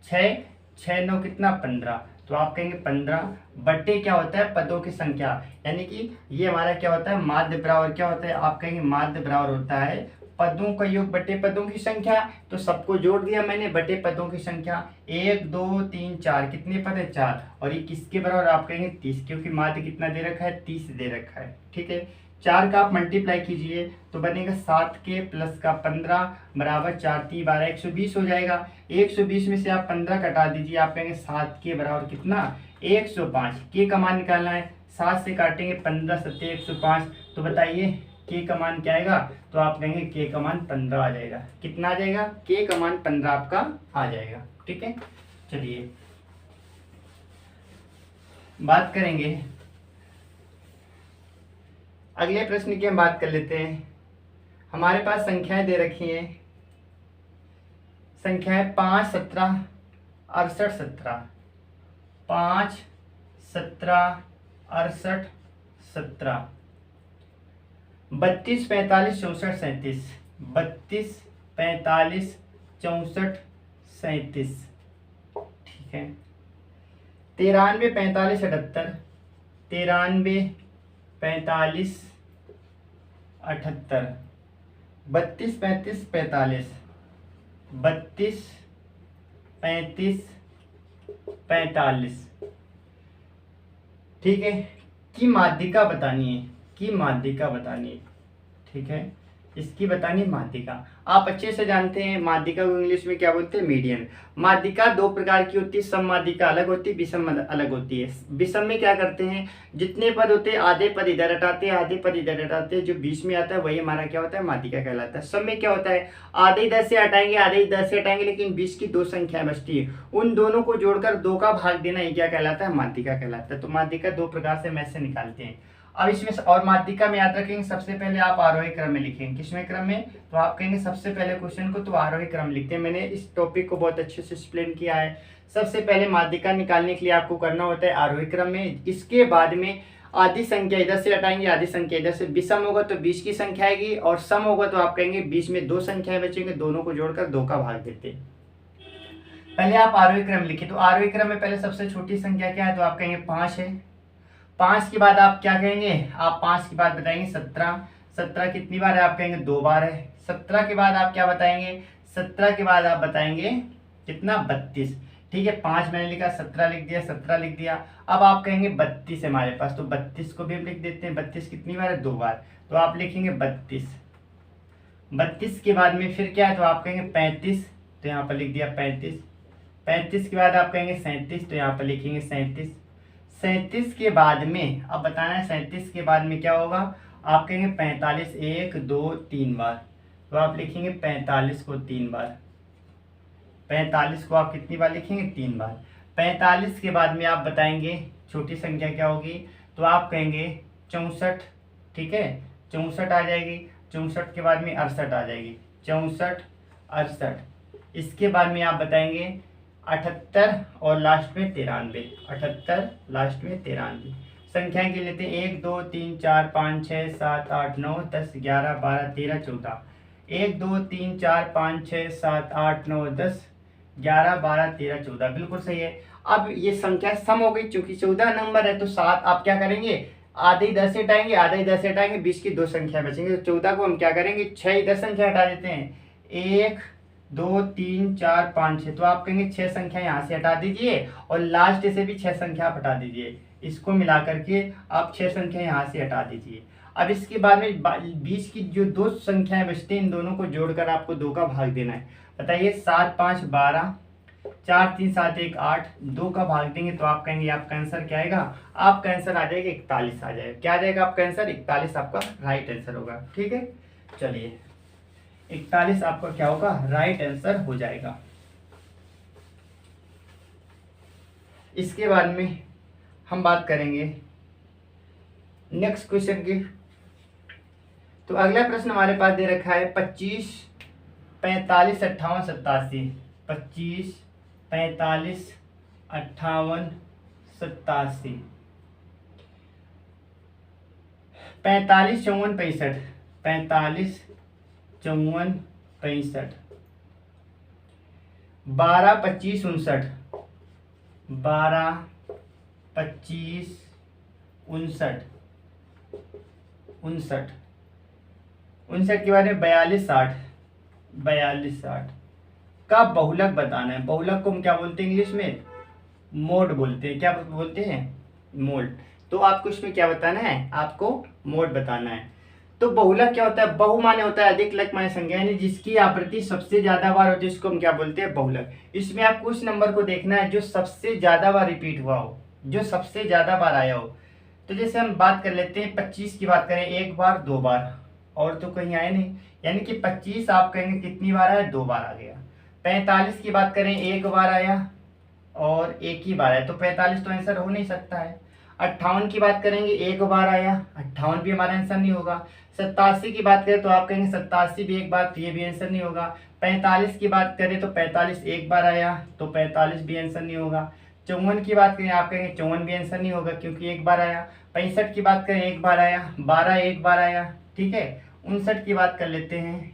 6 6 9 कितना 15, तो आप कहेंगे 15 बट्टे क्या होता है पदों की संख्या, यानी कि ये हमारा क्या होता है माध्य बराबर क्या होता है, आप कहेंगे माध्य बराबर होता है पदों का योग बटे पदों की संख्या। तो सबको जोड़ दिया मैंने, बटे पदों की संख्या 1 2 3 4, कितने पद है 4, और ये किसके बराबर, आप कहेंगे 30, क्योंकि माध्य कितना दे रखा है 30 दे रखा है, ठीक है। 4 का आप मल्टीप्लाई कीजिए तो बनेगा 7 के प्लस का 15 बराबर 4 3 12 120 हो जाएगा। 120 में से आप 15 कटा दीजिए, आप कहेंगे 7 के बराबर कितना 105। के का मान निकालना है, 7 से काटेंगे 15 7 105, तो बताइए के का मान क्या आएगा, तो आप कहेंगे के का मान 15 आ जाएगा। कितना आ जाएगा, के का मान 15 आपका आ जाएगा, ठीक है। चलिए बात करेंगे अगले प्रश्न की, हम बात कर लेते हैं। हमारे पास संख्याएं दे रखी हैं, संख्याएं 5 17 68 17, 5 17 68 17, 32 45 64 37, 32 45 64 37, ठीक है। 93 45 78, 93 45 78, 32 35 45, 32 35 45, ठीक है। की माध्यिका बतानी है, की माध्यिका बतानी है, ठीक है। इसकी बतानी माध्यिका, आप अच्छे से जानते हैं माध्यिका को इंग्लिश में क्या बोलते हैं, मीडियन। माध्यिका दो प्रकार की होती है, सम माध्यिका अलग होती है, विषम अलग होती है। विषम में क्या करते हैं, जितने पद होते हैं आधे पद इधर हटाते हैं आधे पद इधर हटाते हैं, जो बीच में आता है वही हमारा क्या होता है माध्यिका कहलाता है। सम में क्या होता है, आधे इधर से हटाएंगे आधे इधर से हटाएंगे, लेकिन बीच की दो संख्या बचती है, उन दोनों को जोड़कर 2 का भाग देना, ये क्या कहलाता है, माध्यिका कहलाता है। तो माध्यिका दो प्रकार से हम ऐसे निकालते हैं। अब इसमें और माध्यिका में याद रखेंगे, सबसे पहले आप आरोही क्रम में लिखेंगे। किसमें क्रम में, तो आप कहेंगे सबसे पहले क्वेश्चन को तो आरोही क्रम लिखते हैं। मैंने इस टॉपिक को बहुत अच्छे से एक्सप्लेन किया है। सबसे पहले माध्यिका निकालने के लिए आपको करना होता है आरोही क्रम में। इसके बाद में आधी संख्या इधर से हटाएंगे आधी संख्या इधर से। विषम होगा तो 20 की संख्या आएगी, और सम होगा तो आप कहेंगे बीच में 2 संख्याएं बचेंगे, दोनों को जोड़कर 2 का भाग देते हैं। पहले आप आरोही क्रम लिखिए। तो आरोही क्रम में पहले सबसे छोटी संख्या क्या है, तो आप कहेंगे 5 है। 5 के बाद आप क्या कहेंगे, आप 5 के बाद बताएंगे 17। 17 कितनी बार है, आप कहेंगे 2 बार है। 17 के बाद आप क्या बताएंगे, 17 के बाद आप बताएंगे कितना 32, ठीक है। 5 मैंने लिखा, 17 लिख दिया, 17 लिख दिया। अब आप कहेंगे 32 है हमारे पास, तो 32 को भी हम लिख देते हैं। 32 कितनी बार है, 2 बार, तो आप लिखेंगे 32। 32 के बाद में फिर क्या है, तो आप कहेंगे 35, तो यहाँ पर लिख दिया 35। 35 के बाद आप कहेंगे 37, तो यहाँ पर लिखेंगे 37। 37 के बाद में अब बताना है 37 के बाद में क्या होगा, आप कहेंगे 45, 1 2 3 बार, तो आप लिखेंगे 45 को 3 बार। 45 को आप कितनी बार लिखेंगे, 3 बार। 45 के बाद में आप बताएंगे छोटी संख्या क्या होगी, तो आप कहेंगे 64, ठीक है, 64 आ जाएगी। 64 के बाद में 68 आ जाएगी, 64, 68। इसके बाद में आप बताएंगे 78 और लास्ट में 93, 78 लास्ट में 93। संख्याएं गिन लेते हैं, 1 2 3 4 5 6 7 8 9 10 11 12 13 14। 1 2 3 4 5 6 7 8 9 10 11 12 13 14, बिल्कुल सही है। अब ये संख्या सम हो गई, चूंकि 14 नंबर है तो 7 आप क्या करेंगे, आधे 10 से हटाएंगे, आधे 10 से हटाएंगे, 20 की 2 संख्या बचेंगे। तो 14 को हम क्या करेंगे, 6 10 संख्या हटा देते हैं, 1 2 3 4 5 6। तो आप कहेंगे 6 संख्या यहाँ से हटा दीजिए और लास्ट से भी 6 संख्या आप हटा दीजिए। इसको मिला करके आप 6 संख्या यहाँ से हटा दीजिए। अब इसके बाद में 20 की जो 2 संख्याएं बचती हैं, इन दोनों को जोड़कर आपको 2 का भाग देना है। बताइए, 7 5 12, 4 3 7 1 8, 2 का भाग देंगे तो आप कहेंगे आपका आंसर क्या आएगा, आपका आंसर आ जाएगा 41 आ जाएगा। क्या आ जाएगा आपका आंसर, 41 आपका राइट आंसर होगा। ठीक है, चलिए 41 आपका क्या होगा, राइट आंसर हो जाएगा। इसके बाद में हम बात करेंगे नेक्स्ट क्वेश्चन की। तो अगला प्रश्न हमारे पास दे रखा है 25 45 58 87। 25 45 58 87, 45 54 65, 45 54 65, 12 25 59, 12 25 59, 59, 59 के बाद में 42 60, 42 60 का बहुलक बताना है। बहुलक को हम क्या बोलते हैं इंग्लिश में, मोड बोलते हैं। क्या बोलते हैं, मोड। तो आपको इसमें क्या बताना है, आपको मोड बताना है। तो बहुलक क्या होता है, बहु माने होता है अधिक, लक माने संख्या, यानी जिसकी आवृत्ति सबसे ज्यादा बार होती है इसको हम क्या बोलते हैं, बहुलक। इसमें आपको उस नंबर को देखना है जो सबसे ज्यादा बार रिपीट हुआ हो, जो सबसे ज्यादा बार आया हो। तो जैसे हम बात कर लेते हैं 25 की बात करें, 1 बार 2 बार, और तो कहीं आए नहीं, यानी कि 25 आप कहेंगे कितनी बार आया, 2 बार आ गया। 45 की बात करें, 1 बार आया और 1 ही बार आया, तो 45 तो आंसर हो नहीं सकता है। 58 की बात करेंगे, 1 बार आया, 58 भी हमारा आंसर नहीं होगा। 87 की बात करें तो आप कहेंगे 87 भी 1 बार, तो ये भी आंसर नहीं होगा। 45 की बात करें तो 45 1 बार आया, तो 45 भी आंसर नहीं होगा। 54 की बात करें आप कहेंगे 54 भी आंसर नहीं होगा क्योंकि 1 बार आया। 65 की बात करें 1 बार आया, 12 1 बार आया, ठीक है। 59 की बात कर लेते हैं,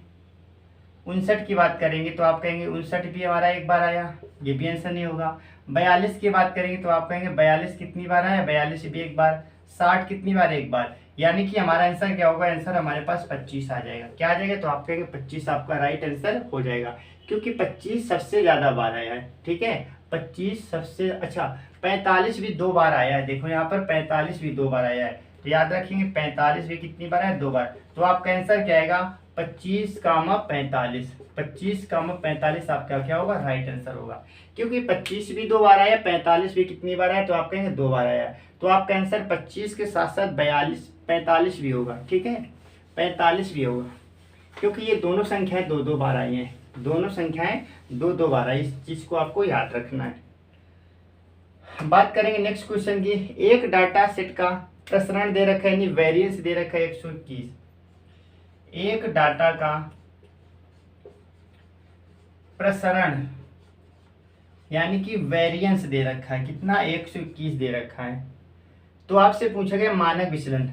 59 की बात करेंगे तो आप कहेंगे 59 भी हमारा 1 बार आया, ये भी आंसर नहीं होगा। 42 की बात करेंगे तो आप कहेंगे 42 कितनी बार आया, 42 भी 1 बार। 60 कितनी बार, 1 बार, यानी कि हमारा आंसर क्या होगा, आंसर हमारे पास 25 आ जाएगा। क्या आ जाएगा, तो आप कहेंगे 25 आपका राइट आंसर हो जाएगा, क्योंकि 25 सबसे ज्यादा बार आया है। ठीक है, 25 सबसे, अच्छा 45 भी 2 बार आया है, देखो यहाँ पर 45 भी 2 बार आया है, तो याद रखेंगे 45 भी कितनी बार है, 2 बार। तो आपका आंसर क्या आएगा, 25 कामा 45, 25 कामा 45 आपका क्या होगा, राइट आंसर होगा। क्योंकि 25 भी 2 बार आया, 45 भी कितनी बार आया, तो आप कहेंगे 2 बार आया, तो आपका आंसर 25 के साथ साथ 42 45 भी होगा। ठीक है, 45 भी होगा, क्योंकि ये दोनों संख्याएं 2 बार आई हैं, दोनों संख्याएं 2 बार आई, इस चीज को आपको याद रखना है। बात करेंगे नेक्स्ट क्वेश्चन की। एक डाटा सेट का प्रसरण दे रखा है, यानी वेरिएंस दे रखा है 121। एक डाटा का प्रसरण यानी कि वेरिएंस दे रखा है, कितना, 121 दे रखा है। तो आपसे पूछा गया मानक विचलन,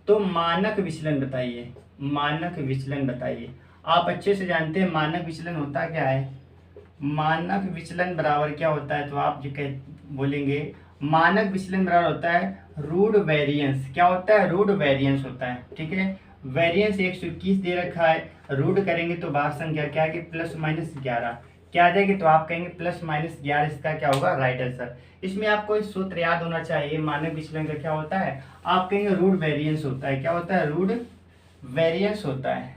तो मानक विचलन बताइए, मानक विचलन बताइए। आप अच्छे से जानते हैं मानक विचलन होता क्या है। मानक विचलन बराबर क्या होता है, तो आप जो बोलेंगे मानक विचलन बराबर होता है रूट वेरिएंस। क्या होता है, रूट वेरिएंस होता है। ठीक है, वेरिएंस 121 दे रखा है, रूट करेंगे तो बाहर संख्या क्या है, प्लस माइनस 11 क्या आ जाएगी, तो आप कहेंगे प्लस माइनस 11, इसका क्या होगा, राइट आंसर। इसमें आपको इस सूत्र याद होना चाहिए, मानक विचलन का क्या होता है, आप कहेंगे रूट वेरिएंस होता है। क्या होता है, रूट वेरिएंस होता है।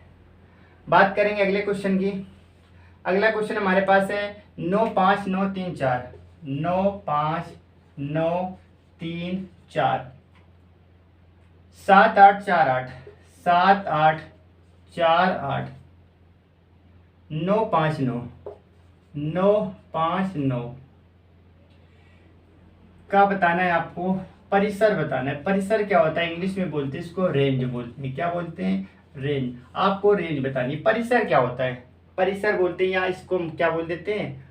बात करेंगे अगले क्वेश्चन की। अगला क्वेश्चन हमारे पास है 9 5 9 3 4, 9 5 9 3 4, 7 8 4 8, 7 8 4 8, 9 5 9, 9 5 9 का बताना है आपको परिसर बताना है। परिसर क्या होता है, इंग्लिश में बोलते हैं इसको रेंज बोलते हैं। क्या बोलते हैं, रेंज। आपको रेंज बतानी। परिसर क्या होता है, परिसर बोलते हैं, या इसको क्या बोल देते हैं,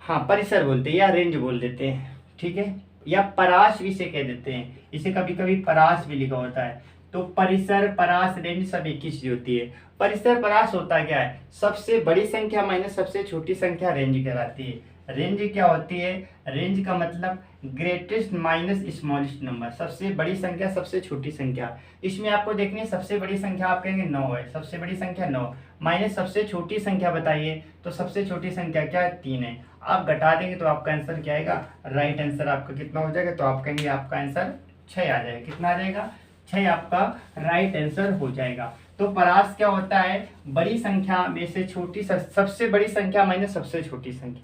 हाँ परिसर बोलते हैं या रेंज बोल देते हैं, ठीक है। या परास भी इसे कह देते हैं, इसे कभी कभी परास भी लिखा होता है। तो परिसर, परास, रेंज सब एक ही चीज होती है। परिसर परास होता क्या है, सबसे बड़ी संख्या माइनस सबसे छोटी संख्या रेंज कहलाती है। रेंज क्या होती है, रेंज का मतलब ग्रेटेस्ट माइनस स्मॉलेस्ट नंबर, सबसे बड़ी संख्या सबसे छोटी संख्या। इसमें आपको देखनी है, सबसे बड़ी संख्या आप कहेंगे 9 है, सबसे बड़ी संख्या 9 माइनस सबसे छोटी संख्या बताइए, तो सबसे छोटी संख्या क्या है, 3 है। आप घटा देंगे तो आपका आंसर क्या आएगा, राइट आंसर आपका कितना हो जाएगा, तो आप कहेंगे आपका आंसर 6 आ जाएगा। कितना आ जाएगा, 6 आपका राइट आंसर हो जाएगा। तो परास क्या होता है, बड़ी संख्या में से छोटी, सबसे बड़ी संख्या माइनस सबसे छोटी संख्या,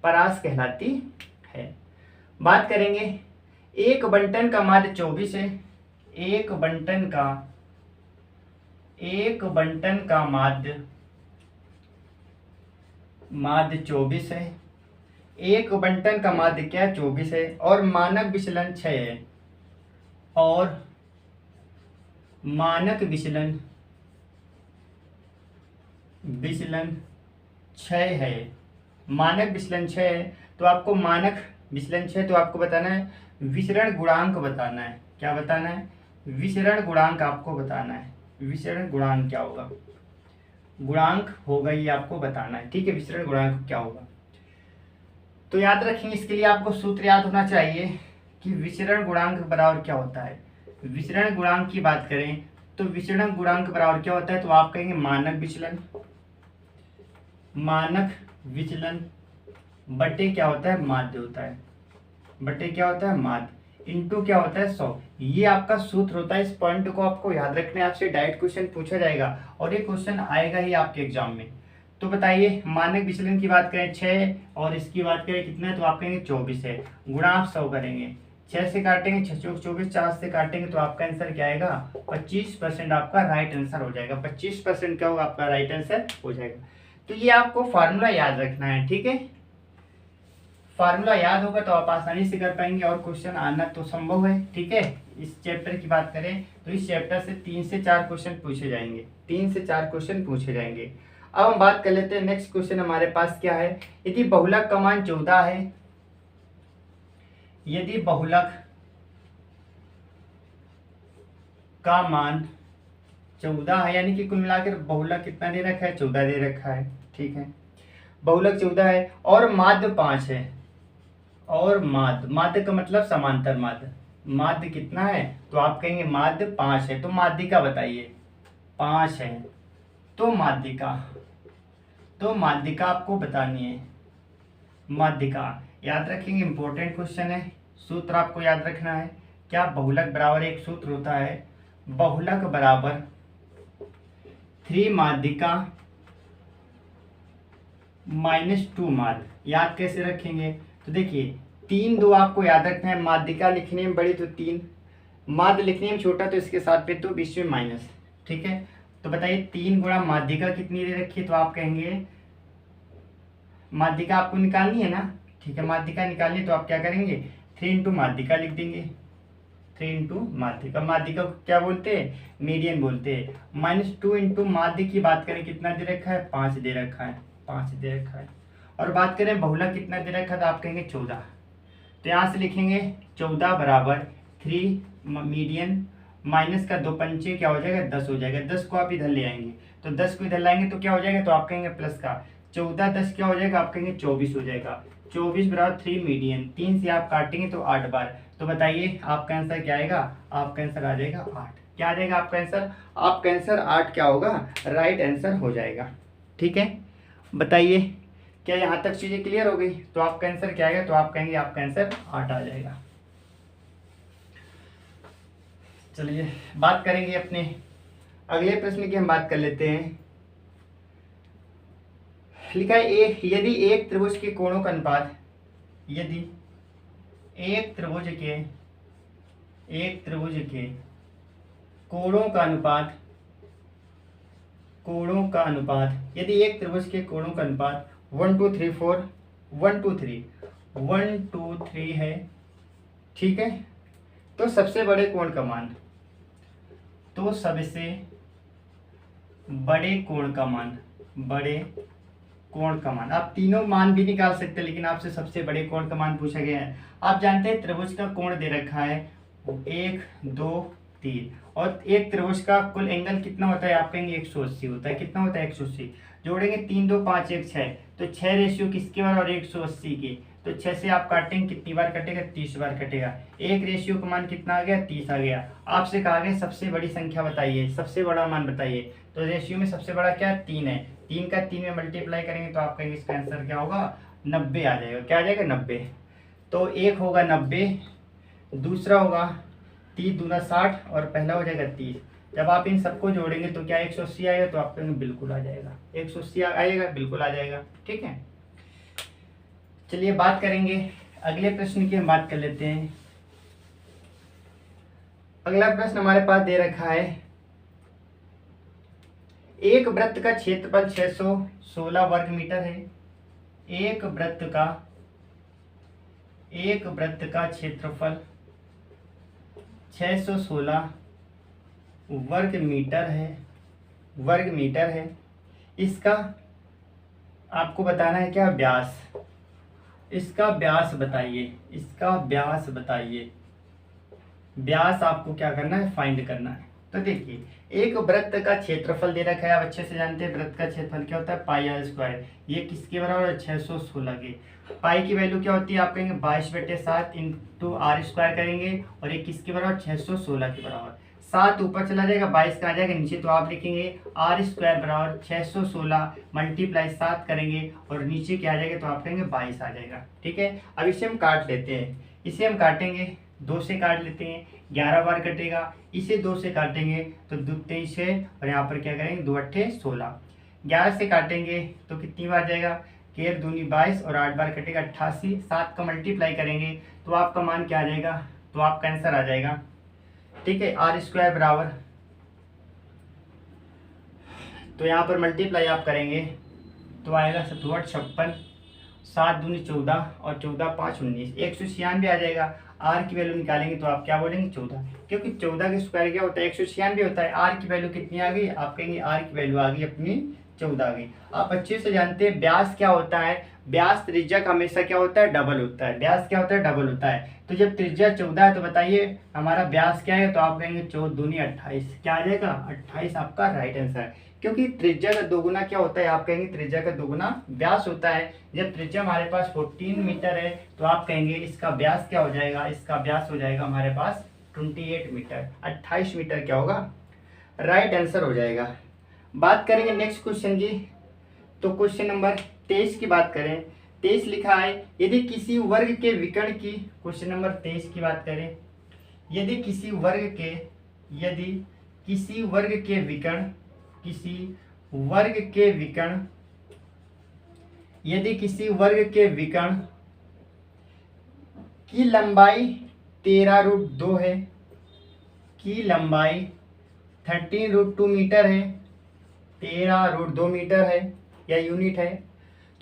परास कहलाती है। बात करेंगे, एक बंटन का माध्य 24 है। एक बंटन का माध्य 24 है। एक बंटन का माध्य क्या 24 है और मानक विचलन 6 है। और मानक विचलन 6 है। मानक विचलन 6 है, तो आपको मानक विचलन 6, तो आपको बताना है विचरण गुणांक बताना है। क्या बताना है, विचरण गुणांक आपको बताना है। विचरण गुणांक क्या होगा, गुणांक होगा ये आपको बताना है, ठीक है। विचरण गुणांक क्या होगा, तो याद रखेंगे, इसके लिए आपको सूत्र याद होना चाहिए कि विचरण गुणांक बराबर क्या होता है। विचरण गुणांक की बात करें तो विचरण गुणांक बराबर क्या होता है, तो आप कहेंगे मानक विचलन बटे क्या होता है, माध्य होता है, बटे क्या होता है, माध्य, इनटू क्या होता है 100। ये आपका सूत्र होता है। इस पॉइंट को आपको याद रखना है, आपसे डायरेक्ट क्वेश्चन पूछा जाएगा और ये क्वेश्चन आएगा ही आपके एग्जाम में। तो बताइए, मानक विचलन की बात करें 6 और इसकी बात करें कितना है, तो आप कहेंगे 24 है। गुणा आप 100 करेंगे, 6 से काटेंगे 6 चौक 24, 4 से काटेंगे तो आपका आंसर क्या आएगा, 25% आपका राइट आंसर हो जाएगा। 25% क्या होगा, आपका राइट आंसर हो जाएगा। तो ये आपको फार्मूला याद रखना है, ठीक है। फार्मूला याद होगा तो आप आसानी से कर पाएंगे और क्वेश्चन आना तो संभव है, ठीक है। इस चैप्टर की बात करें तो इस चैप्टर से 3 से 4 क्वेश्चन पूछे जाएंगे, 3 से 4 क्वेश्चन पूछे जाएंगे। अब हम बात कर लेते हैं, नेक्स्ट क्वेश्चन हमारे पास क्या है, यदि बहुलक का मान 14 है, यदि बहुलक का मान 14 है, यानी कि कुल मिलाकर बहुलक कितना दे रखा है, 14 दे रखा है, ठीक है। बहुलक 14 है और माध्य 5 है। और माध्य का मतलब समांतर माध्य, माध्य कितना है, तो आप कहेंगे माध्य 5 है। तो माध्यिका बताइए, 5 है, तो माध्यिका आपको बतानी है। माध्यिका याद रखेंगे, इंपॉर्टेंट क्वेश्चन है। सूत्र आपको याद रखना है, क्या, बहुलक बराबर एक सूत्र होता है, बहुलक बराबर 3 माध्यिका -2 माध्य। याद कैसे रखेंगे, तो देखिए 3 2 आपको याद रखना है। माध्यिका लिखने में बड़ी तो 3, माध्य लिखने में छोटा तो इसके साथ पे तो बीच में माइनस, ठीक है। तो बताइए 3 गुणा माध्यिका कितनी दे रखी है, तो आप कहेंगे माध्यिका आपको निकालनी है ना, ठीक है। माध्यिका निकालनी है तो आप क्या करेंगे, 3 इंटू माध्यिका लिख देंगे, 3 इंटू माध्यिका। माध्यिका को क्या बोलते हैं, मीडियन बोलते हैं। -2 इंटू माध्य की बात करें कितना दे रखा है, 5 दे रखा है, 5 दे रखा है। और बात करें बहुलक कितना दे रखा है, तो आप कहेंगे 14। तो यहाँ से लिखेंगे 14 बराबर 3 मीडियन माइनस का 2 पंचे क्या हो जाएगा, 10 हो जाएगा। 10 को आप इधर ले आएंगे, तो 10 को इधर लाएंगे तो क्या हो जाएगा, तो आप कहेंगे प्लस का 14 10 क्या हो जाएगा, आप कहेंगे 24 हो जाएगा। 24 बराबर 3 मीडियन, 3 से आप काटेंगे तो 8 बार। तो बताइए आपका आंसर क्या आएगा, आपका आंसर आ जाएगा 8। क्या आ जाएगा आपका आंसर, आपका आंसर 8 क्या होगा, राइट आंसर हो जाएगा, ठीक है। बताइए क्या यहाँ तक चीजें क्लियर हो गई, तो आपका आंसर क्या आएगा, तो आप कहेंगे आपका आंसर 8 आ जाएगा। चलिए बात करेंगे अपने अगले प्रश्न की, हम बात कर लेते हैं। लिखा है यदि एक त्रिभुज के कोणों का अनुपात, यदि एक त्रिभुज के कोणों का अनुपात, यदि एक त्रिभुज के कोणों का अनुपात 1 2 3 4 1 2 3 है, ठीक है। तो सबसे बड़े कोण का मान, तो सबसे बड़े कोण का मान, बड़े कोण का मान, आप तीनों मान भी निकाल सकते हैं, लेकिन आपसे सबसे बड़े कोण का मान पूछा गया है। आप जानते हैं त्रिभुज का कोण दे रखा है 1 2 3, और एक त्रिभुज का कुल एंगल कितना होता है, आप कहेंगे 180 होता है। कितना होता है 180, जोड़ेंगे 3 2 5 1 6, तो 6 रेशियो किसके बार और 180 के, तो 6 से आप काटेंगे कितनी बार कटेगा, 30 बार कटेगा। एक रेशियो का मान कितना आ गया, 30 आ गया। आपसे कहा गया सबसे बड़ी संख्या बताइए, सबसे बड़ा मान बताइए, तो रेशियो में सबसे बड़ा क्या है, 3 है। 3 का 3 में मल्टीप्लाई करेंगे तो आप कहेंगे इसका आंसर क्या होगा, 90 आ जाएगा। क्या आ जाएगा, 90। तो एक होगा 90, दूसरा होगा 30 दूना 60, और पहला हो जाएगा 30। जब आप इन सबको जोड़ेंगे तो क्या 180 आएगा, तो आप कहेंगे बिल्कुल आ जाएगा, 180 आएगा, बिल्कुल आ जाएगा। ठीक है, चलिए बात करेंगे अगले प्रश्न की, हम बात कर लेते हैं। अगला प्रश्न हमारे पास दे रखा है, एक वृत्त का क्षेत्रफल 616 वर्ग मीटर है। एक वृत्त का क्षेत्रफल 616 वर्ग मीटर है। इसका आपको बताना है क्या, व्यास। इसका व्यास बताइए। व्यास आपको क्या करना है, फाइंड करना है। तो देखिए, एक वृत्त का क्षेत्रफल दे रखा है, आप अच्छे से जानते हैं वृत्त का क्षेत्रफल क्या होता है, पाई आर स्क्वायर। ये किसके बराबर है, 616 के। पाई की वैल्यू क्या होती है, आप कहेंगे 22/7 इंटू आर स्क्वायर करेंगे, और ये किसके बराबर, 616 के बराबर। 7 ऊपर चला जाएगा, 22 का आ जाएगा नीचे, तो आप लिखेंगे आर स्क्वायर बराबर 616 मल्टीप्लाई 7 करेंगे, और नीचे क्या आ जाएगा, तो आप कहेंगे 22 आ जाएगा। ठीक है, अब इसे हम काट लेते हैं। इसे हम काटेंगे, 2 से काट लेते हैं, 11 बार कटेगा। इसे 2 से काटेंगे तो 2 23 है, और यहाँ पर क्या करेंगे, 2 8 16। 11 से काटेंगे तो कितनी बार जाएगा, 13 दूनी 22, और 8 बार कटेगा 88। 7 का मल्टीप्लाई करेंगे तो आपका मान क्या आ जाएगा, तो आपका आंसर आ जाएगा। ठीक है, आर स्क्वायर बराबर, तो यहाँ पर मल्टीप्लाई आप करेंगे तो आएगा 7 56, 7 दूनी 14, और 14 5 19, 196 आ जाएगा। आर की वैल्यू निकालेंगे तो आप क्या बोलेंगे, 14, क्योंकि 14 के स्क्वायर क्या होता है, 196 होता है। आर की वैल्यू कितनी आ गई, आप कहेंगे आर की वैल्यू आ गई अपनी 14 आ गई। आप अच्छे से जानते हैं व्यास क्या होता है, व्यास त्रिज्या का हमेशा क्या होता है, डबल होता है। व्यास क्या होता है, डबल होता है। तो जब त्रिज्या 14 है तो बताइए हमारा व्यास क्या है, तो आप कहेंगे 14 दूनी 28, क्या आ जाएगा, 28 आपका राइट आंसर। क्योंकि त्रिज्या का दोगुना क्या होता है, आप कहेंगे त्रिज्या का दोगुना व्यास होता है। जब त्रिज्या हमारे पास 14 मीटर है तो आप कहेंगे इसका व्यास क्या हो जाएगा, इसका व्यास हो जाएगा हमारे पास 28 मीटर, 28 मीटर क्या होगा, राइट आंसर हो जाएगा। बात करेंगे नेक्स्ट क्वेश्चन की, तो क्वेश्चन नंबर 23 की बात करें। 23 लिखा है, यदि किसी वर्ग के विकर्ण की, क्वेश्चन नंबर 23 की बात करें, यदि किसी वर्ग के विकर्ण, यदि किसी वर्ग के विकर्ण की लंबाई 13√2 है, की लंबाई 13√2 मीटर है, 13√2 मीटर है या यूनिट है,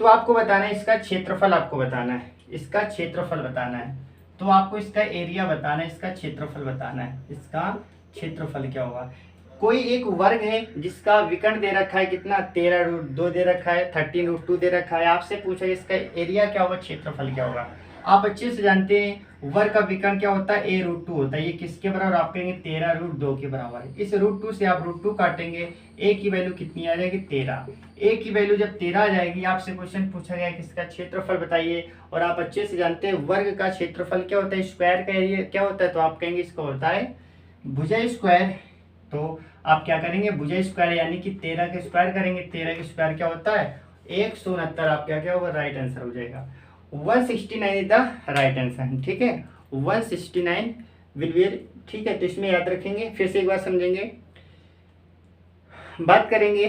तो आपको बताना है इसका क्षेत्रफल, आपको बताना है इसका क्षेत्रफल बताना है। तो आपको इसका एरिया बताना है, इसका क्षेत्रफल बताना है, इसका क्षेत्रफल क्या होगा। कोई एक वर्ग है जिसका विकर्ण दे रखा है कितना, 13√2 दे रखा है, 13√2 दे रखा है। आपसे पूछा इसका एरिया क्या होगा, क्षेत्रफल क्या होगा। आप अच्छे से जानते हैं वर्ग का विकर्ण क्या होता है, a√2 होता है। ये किसके बराबर, आप कहेंगे 13√2 के बराबर है। इस √2 से आप √2 काटेंगे, a की वैल्यू कितनी आ जाएगी, 13। a की वैल्यू जब 13 आ जाएगी, आपसे क्वेश्चन पूछा गया कि इसका क्षेत्रफल बताइए, और आप अच्छे से जानते हैं वर्ग का क्षेत्रफल क्या होता है, स्क्वायर का एरिया क्या होता है, तो आप कहेंगे इसका होता है भुजा स्क्वायर। तो आप क्या करेंगे, भुजा स्क्वायर यानी कि 13 के स्क्वायर करेंगे, 13 के स्क्वायर क्या होता है 169, आप क्या होगा, राइट आंसर हो जाएगा। 169 इज द राइट आंसर। ठीक है, 169 विल बी, ठीक है, तो इसमें याद रखेंगे। फिर से एक बार समझेंगे, बात करेंगे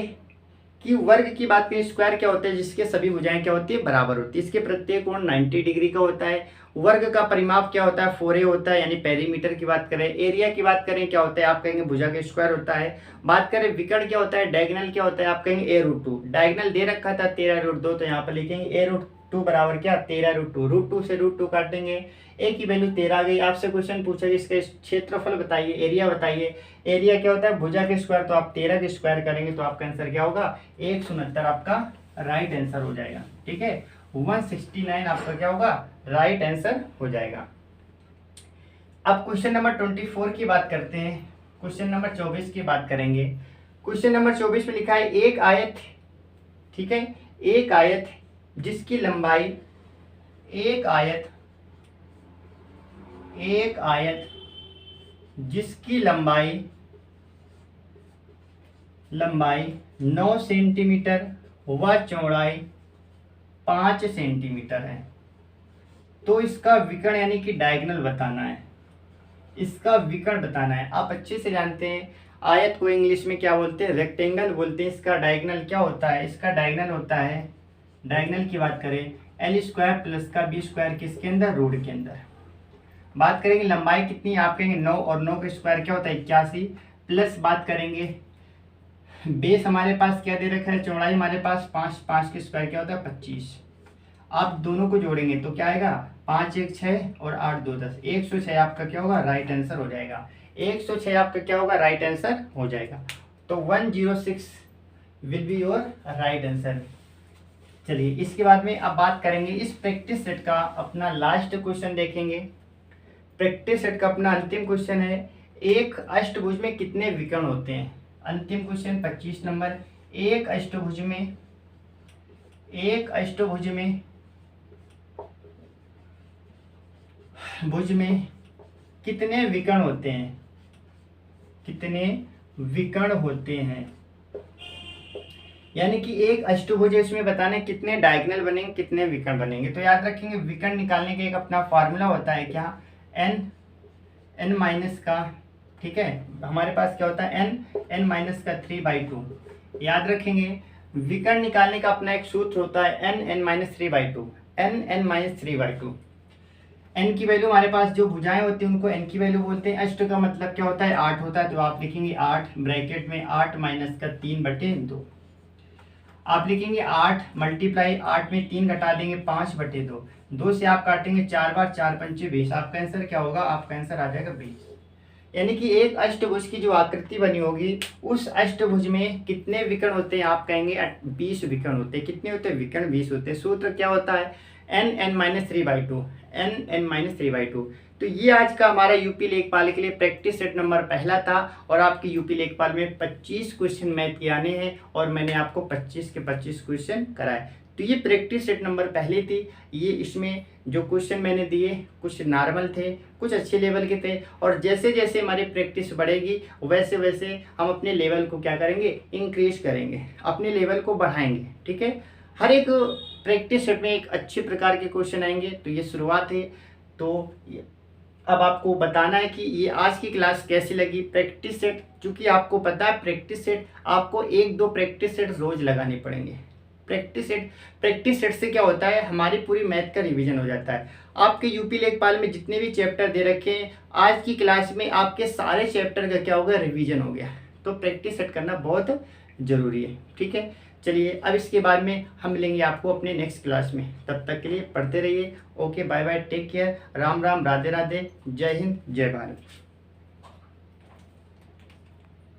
कि वर्ग की बात करें, स्क्वायर क्या होता है, जिसके सभी भुजाएं क्या होती है, बराबर होती है। इसके प्रत्येक कोण 90 डिग्री का होता है। वर्ग का परिमाप क्या होता है, 4a होता है, यानी पेरीमीटर की बात करें। एरिया की बात करें क्या होता है, आप कहेंगे भुजा के स्क्वायर होता है। बात करें विकर्ण क्या होता है, डायगोनल क्या होता है, आप कहेंगे a√2। डायगोनल दे रखा था 13√2, तो यहाँ पर लिखेंगे 2 बराबर क्या 13√2, √2 से √2 काट देंगे, ए की वैल्यू 13 आ गई। आपसे क्वेश्चन पूछा कि इसका क्षेत्रफल बताइए, एरिया बताइए। एरिया क्या होता है भुजा के स्क्वायर, तो आप 13 के स्क्वायर करेंगे तो आपका आंसर क्या होगा 169 आपका राइट आंसर हो जाएगा। ठीक है 169 आपका क्या होगा राइट आंसर हो जाएगा। अब क्वेश्चन नंबर 24 की बात करते हैं, क्वेश्चन नंबर 24 की बात करेंगे। क्वेश्चन नंबर 24 में लिखा है एक आयत, ठीक है एक आयत जिसकी लंबाई एक आयत जिसकी लंबाई 9 सेंटीमीटर व चौड़ाई 5 सेंटीमीटर है, तो इसका विकर्ण यानी कि डायगोनल बताना है, इसका विकर्ण बताना है। आप अच्छे से जानते हैं आयत को इंग्लिश में क्या बोलते हैं रेक्टेंगल बोलते हैं। इसका डायगोनल क्या होता है, इसका डायगोनल होता है, डायगोनल की बात करें एल स्क्वायर प्लस का बी स्क्वायर किसके अंदर रूट के अंदर। बात करेंगे लंबाई कितनी, आप कहेंगे 9 और 9 का स्क्वायर क्या होता है 81, प्लस बात करेंगे बेस हमारे पास क्या दे रखा है चौड़ाई हमारे पास 5, 5 के स्क्वायर क्या होता है 25। आप दोनों को जोड़ेंगे तो क्या आएगा 5 1 6 और 8 2 10, 106 आपका क्या होगा राइट आंसर हो जाएगा। 106 आपका क्या होगा राइट आंसर हो जाएगा। तो 106 will be your right answer. चलिए इसके बाद में अब बात करेंगे इस प्रैक्टिस सेट का अपना लास्ट क्वेश्चन देखेंगे। प्रैक्टिस सेट का अपना अंतिम क्वेश्चन है एक अष्टभुज में कितने विकर्ण होते हैं। अंतिम क्वेश्चन 25 नंबर, एक अष्टभुज में कितने विकर्ण होते हैं, कितने विकर्ण होते हैं, यानी कि एक अष्टभुज है इसमें बताना है कितने डायगोनल बनेंगे कितने विकर्ण बनेंगे। तो याद रखेंगे विकर्ण निकालने का एक अपना फार्मूला होता है क्या n माइनस का, ठीक है हमारे पास क्या होता है n माइनस का 3/2। याद रखेंगे विकर्ण निकालने का अपना एक सूत्र होता है n minus 3/2, n minus 3/2। n की वैल्यू हमारे पास जो भुजाएं होती हैं उनको n की वैल्यू बोलते हैं। अष्ट का मतलब क्या होता है 8 होता है, तो आप लिखेंगे 8 ब्रैकेट में 8 माइनस का 3/2। आप लिखेंगे 8 मल्टीप्लाई 8 में 3 घटा देंगे 5/2, 2 से आप काटेंगे 4 बार 4 पंचे 20, आपका आंसर क्या होगा आपका आंसर आ जाएगा 20। यानी कि एक अष्टभुज की जो आकृति बनी होगी उस अष्टभुज में कितने विकर्ण होते हैं, आप कहेंगे 20 विकर्ण होते हैं। कितने होते हैं विकर्ण 20 होते हैं। सूत्र क्या होता है n माइनस 3/2, n माइनस 3/2। तो ये आज का हमारा यूपी लेखपाल के लिए प्रैक्टिस सेट नंबर पहला था और आपके यूपी लेखपाल में 25 क्वेश्चन मैथ के आने हैं और मैंने आपको 25 के 25 क्वेश्चन कराए। तो ये प्रैक्टिस सेट नंबर पहले थी। ये इसमें जो क्वेश्चन मैंने दिए कुछ नॉर्मल थे कुछ अच्छे लेवल के थे, और जैसे जैसे हमारी प्रैक्टिस बढ़ेगी वैसे वैसे हम अपने लेवल को क्या करेंगे इंक्रीज करेंगे, अपने लेवल को बढ़ाएंगे। ठीक है हर एक प्रैक्टिस सेट में एक अच्छे प्रकार के क्वेश्चन आएंगे। तो ये शुरुआत है। तो अब आपको बताना है कि ये आज की क्लास कैसी लगी। प्रैक्टिस सेट चूंकि आपको पता है प्रैक्टिस सेट आपको 1-2 प्रैक्टिस सेट रोज लगाने पड़ेंगे। प्रैक्टिस सेट से क्या होता है हमारी पूरी मैथ का रिवीजन हो जाता है। आपके यूपी लेखपाल में जितने भी चैप्टर दे रखे हैं आज की क्लास में आपके सारे चैप्टर का क्या होगा रिवीजन हो गया। तो प्रैक्टिस सेट करना बहुत जरूरी है। ठीक है चलिए अब इसके बाद में हम मिलेंगे आपको अपने नेक्स्ट क्लास में। तब तक के लिए पढ़ते रहिए। Okay bye bye take care, Ram Ram Radhe Radhe, जय हिंद जय भारत।